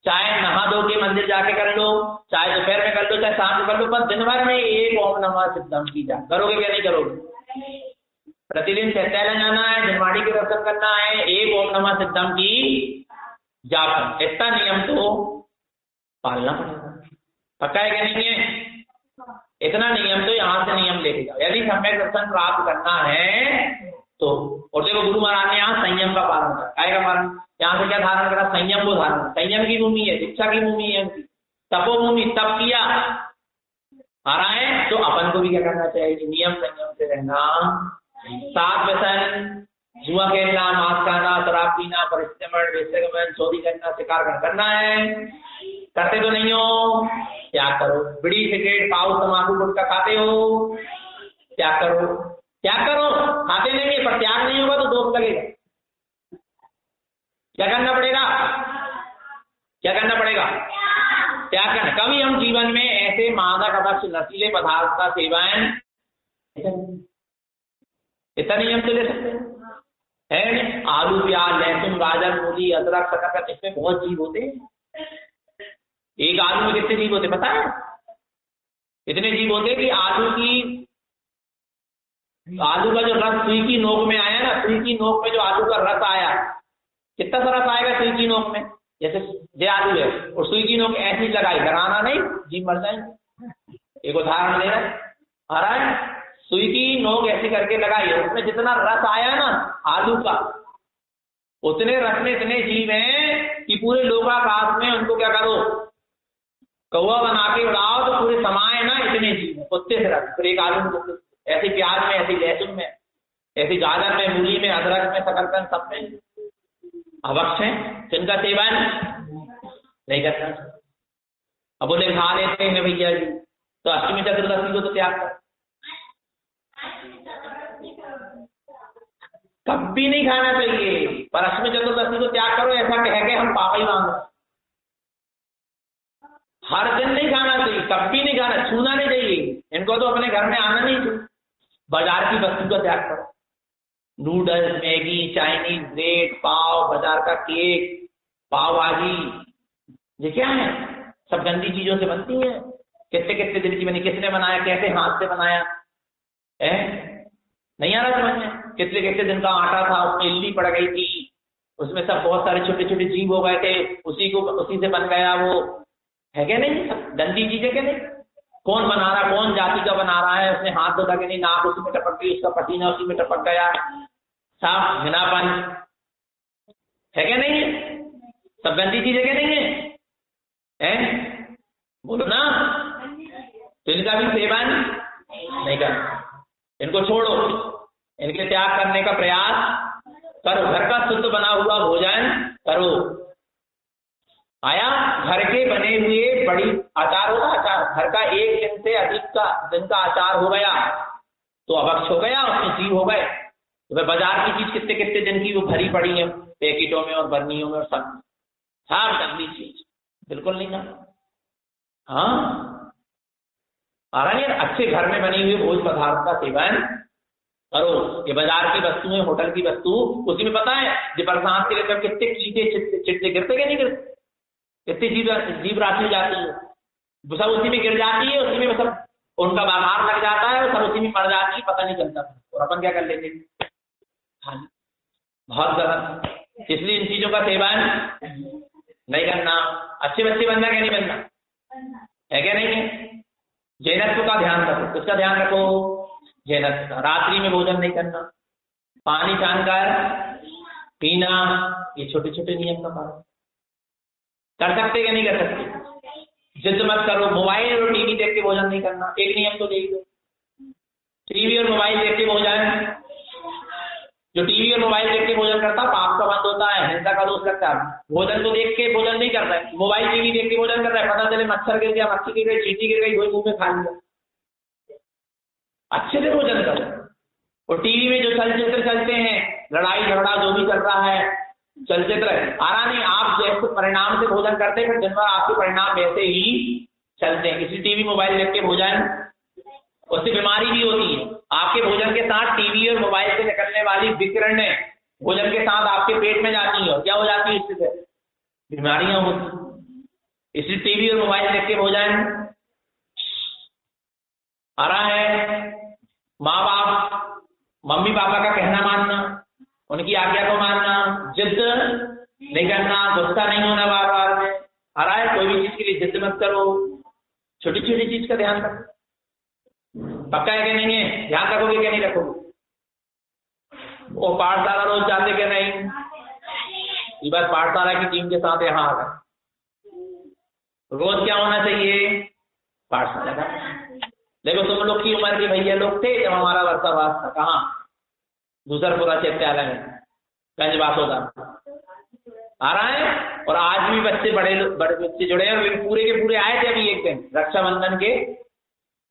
[SPEAKER 1] चाहे नहा धो के मंदिर जाके कर लो, चाहे दोपहर में कर लो, चाहे शाम में कर लो, पर दिन भर में एक ओम नमः सिद्धम की जाप करोगे क्या नहीं करोगे? प्रतिदिन शौचालय जाना है, जनवाड़ी के दर्शन करना है, एक ओम नमः सिद्धम की जाप, इतना नियम तो पालना पड़ेगा। पक्का है क्या नहीं है? इतना नियम तो यहाँ से नियम लेके जाओ। यदि सम्यक दर्शन प्राप्त करना है तो और देखो गुरु महाराज ने यहाँ संयम का पालन करा, काय का पालन, यहाँ से क्या धारण करा, संयम को धारण, संयम की भूमि है, शिक्षा की भूमि है उनकी, तपोभूमि, तप किया आ रहा है। तो अपन को भी क्या करना चाहिए, नियम संयम से रहना। सात व्यसन, जुआ खेलना, मांस खाना, शराब पीना, परिश्रमण, वेश्यागमन, चोरी करना, शिकार करना है, करते तो नहीं हो, त्याग करो। बीड़ी सिगरेट पाउच तंबाकू गुटखा खाते हो, त्याग करो, त्याग करो। खाते नहीं है पर त्याग नहीं होगा तो दोष लगेगा। क्या करना पड़ेगा, क्या करना पड़ेगा, त्याग करना। कभी हम जीवन में ऐसे मादक अवश्य नशीले पदार्थ का सेवन इतना नियम से ले सकते हैं। आलू प्याज लहसुन गाजर मूली अदरक शकरकंद, इसमें बहुत जीव होते हैं। एक आलू में कितने जीव होते पता है, इतने जीव होते कि आलू का जो रस सुई की नोक में आया ना, सुई की नोक में जो आलू का रस आया, कितना सा रस आएगा सुई की नोक में, जैसे ये आलू है और सुई की नोक ऐसी लगाई, लगाना नहीं, जीव मर जाएंगे। एक उदाहरण दे रहा है, सुई की नोक ऐसी करके लगाई, उसमें जितना रस आया ना आलू का, उतने रस में इतने जीव हैं कि पूरे लोकाकाश में उनको क्या करो, कौवा बना के उड़ाओ तो पूरे समाये ना, इतने जीव है कुत्ते से रस। फिर एक आलू में, ऐसे प्याज में, ऐसी लहसुन में, ऐसी गाजर में, मूली में, अदरक में, शकरकंद, सब में अवश्य है, जिनका सेवन नहीं करना। अब बोले खा लेते हैं भैया जी, तो अष्टमी चतुर्दशी को तो त्याग कर, कभी नहीं खाना चाहिए। पर अष्टमी चतुर्दशी को त्याग करो ऐसा कह के हम पापा ही मांग रहे। हर दिन नहीं खाना चाहिए, कभी नहीं खाना, छूना नहीं चाहिए इनको, तो अपने घर में आना नहीं चाहिए। बाजार की वस्तु का त्याग करो, नूडल्स, मैगी, चाइनीज, ब्रेड, पाव, बाजार का केक, पाव भाजी, ये क्या है, सब गंदी चीजों से बनती है। कितने कितने दिन की बनी, किसने बनाया, कैसे हाथ से बनाया है, नहीं आ रहा समझ में। कितने कितने दिन का आटा था, उसमें इल्ली पड़ गई थी, उसमें सब बहुत सारे छोटे छोटे जीव हो गए थे, उसी से बन गया वो, है क्या नहीं, गंदी चीजें क्या नहीं। कौन बना रहा, कौन जाति का बना रहा है, उसने हाथ धोता कि नहीं, नाक उसी में टपक गई, उसका पसीना उसी में टपक गया, साफ घिनापन है क्या नहीं है, सब गंदी चीजें क्या नहीं है, बोलो ना। तो इनका भी सेवन नहीं करना, इनको छोड़ो, इनके त्याग करने का प्रयास करो। घर का शुद्ध बना हुआ भोजन करो। आया, घर के बने हुए बड़ी अचार होगा, अचार घर का एक दिन से अधिक का दिन का अचार हो गया तो अवक्ष हो गया, उसमें जीव हो गए। तो भाई बाजार की चीज कितने कितने दिन की वो भरी पड़ी है पैकेटों में और बर्नियों में और सब गंदी चीज बिल्कुल नहीं खाना। हाँ आ रहा नहीं, अच्छे घर में बनी हुई भोज पदार्थ का सेवन करो। ये बाजार की वस्तु है, होटल की वस्तु, उसी में पता है जो बरसात के लिए कितने कीड़े चिट्टे गिरते क्या नहीं गिरते, कितनी जीव राशि जाती है, सब उसी में गिर जाती है, उसी में सब उनका बाहर लग जाता है, सब उसी में मर जाती है, पता नहीं चलता। और अपन क्या कर लेते, बहुत गलत। इसलिए इन चीजों का सेवन नहीं करना। अच्छे बच्चे बनना क्या नहीं बनना है क्या नहीं है। जैनत्व का ध्यान रखो, किसका ध्यान रखो, जैनत्व का। रात्रि में भोजन नहीं करना, पानी छानकर पीना, ये छोटे छोटे नियम का पालन कर सकते क्या नहीं कर सकते। जिद मत करो, मोबाइल और टीवी देख के भोजन नहीं करना, एक नियम तो देख दो। टीवी और मोबाइल देख के भोजन, जो टीवी और मोबाइल देख के भोजन करता पाप का बंद होता है, हिंसा का दोष लगता है। भोजन तो देख के भोजन नहीं करता है, मोबाइल टीवी देख के भोजन कर रहा है, पता चले मच्छर गिर गया, मक्खी गिर गई, चींटी गिर गई, वही मुंह में खा लिया। अच्छे से भोजन करो। और टीवी में जो चलचित्र चलते हैं, लड़ाई झगड़ा जो भी चल रहा है, चलचित्र आ रहा नहीं, आप जैसे परिणाम से भोजन करते हैं, फिर दिन भर आपके परिणाम वैसे ही चलते हैं। किसी टीवी मोबाइल देख के भोजन, उससे बीमारी भी होती है। आपके भोजन के साथ टीवी और मोबाइल से निकलने वाली विकिरणें भोजन के साथ आपके पेट में जाती है, और क्या हो जाती है, इससे बीमारियां होती। इसलिए टीवी और मोबाइल देख के भोजन आ रहा है। माँ बाप मम्मी पापा का कहना मानना, उनकी आज्ञा को मानना, जिद नहीं करना, गुस्सा नहीं होना बार बार में। आ रहा है, कोई भी चीज के लिए जिद मत करो, छोटी छोटी चीज का ध्यान रखो। पक्का है कि नहीं है, ध्यान रखोगे क्या नहीं रखोगे, वो पाठशाला रोज जाते कि नहीं? ये बात पाठशाला की टीम के साथ यहाँ आ गए। रोज क्या होना चाहिए? पाठशाला का। देखो तुम लोग की उम्र के भैया लोग थे जब हमारा वर्षावास था, कहाँ? दूसरपुरा चैत्यालय में, गंज बासोदा आ रहा है। और आज भी बच्चे बड़े बच्चे जुड़े हैं, और पूरे के पूरे आए थे अभी एक दिन रक्षाबंधन के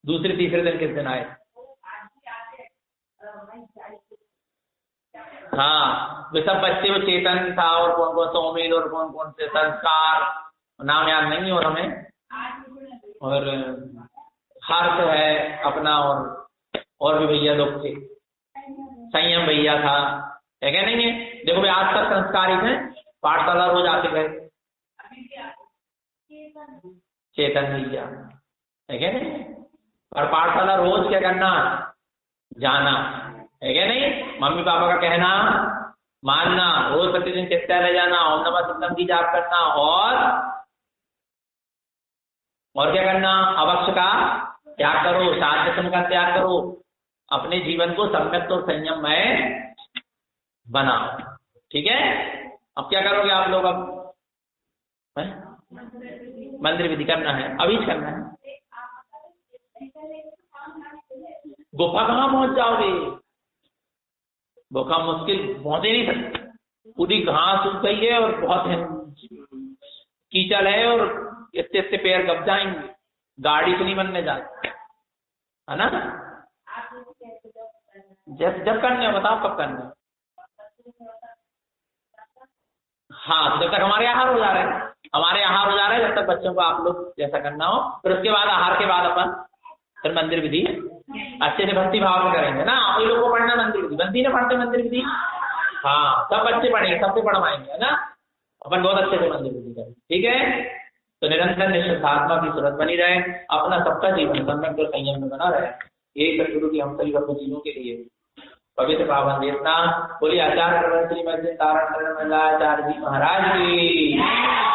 [SPEAKER 1] दूसरे तीसरे दिन किस दिन आए? हाँ, वे सब बच्चे, वो चेतन था और कौन कौन सौमिल और कौन कौन से संस्कार, नाम याद नहीं और हमें, और हर्ष है अपना, और भी भैया लोग थे, संयम भैया था, है क्या नहीं है? देखो भाई आज तक संस्कारित है, पाठशाला रोज आते गए। चेतन भैया, है क्या नहीं? और पाठशाला रोज क्या करना? जाना, है क्या नहीं? मम्मी पापा का कहना मानना, रोज प्रतिदिन चैत्यालय जाना, ओम नमः शिवाय की जाप करना, और क्या करना? अवक्ष का त्याग करो, साधन का त्याग करो, अपने जीवन को सम्यक और संयम में बनाओ। ठीक है? अब क्या करोगे आप लोग? अब मंदिर विधि करना है, अभी करना है। गुफा कहाँ पहुंच जाओगे? गुफा मुश्किल, पहुंच ही नहीं सकते, पूरी घास उग गई है और बहुत कीचड़ है और इतने इतने पैर कब जाएंगे, गाड़ी तो नहीं बनने जाती है ना। जब करने हो बताओ कब करना है? हाँ, जब तक हमारे आहार हो जा रहे हैं, जब तक बच्चों को आप लोग जैसा करना हो, फिर उसके बाद आहार के बाद अपन फिर मंदिर विधि अच्छे से भक्ति भाव में करेंगे ना। आप लोगों को पढ़ना मंदिर विधि, बनती ना पढ़ते मंदिर विधि? हाँ, सब बच्चे पढ़ेंगे, सबसे पढ़वाएंगे, है ना। अपन बहुत अच्छे से मंदिर विधि करें, ठीक है। तो निरंतर निष्ठात्मा की सूरत बनी रहे, अपना सबका जीवन सम्यक और संयम में बना रहे, यही सदगुरु की हम सभी अपने जीवों के लिए पवित्र पावन देवता। बोलिए आचार्य श्रीमद तारण आचार्य जी महाराज की।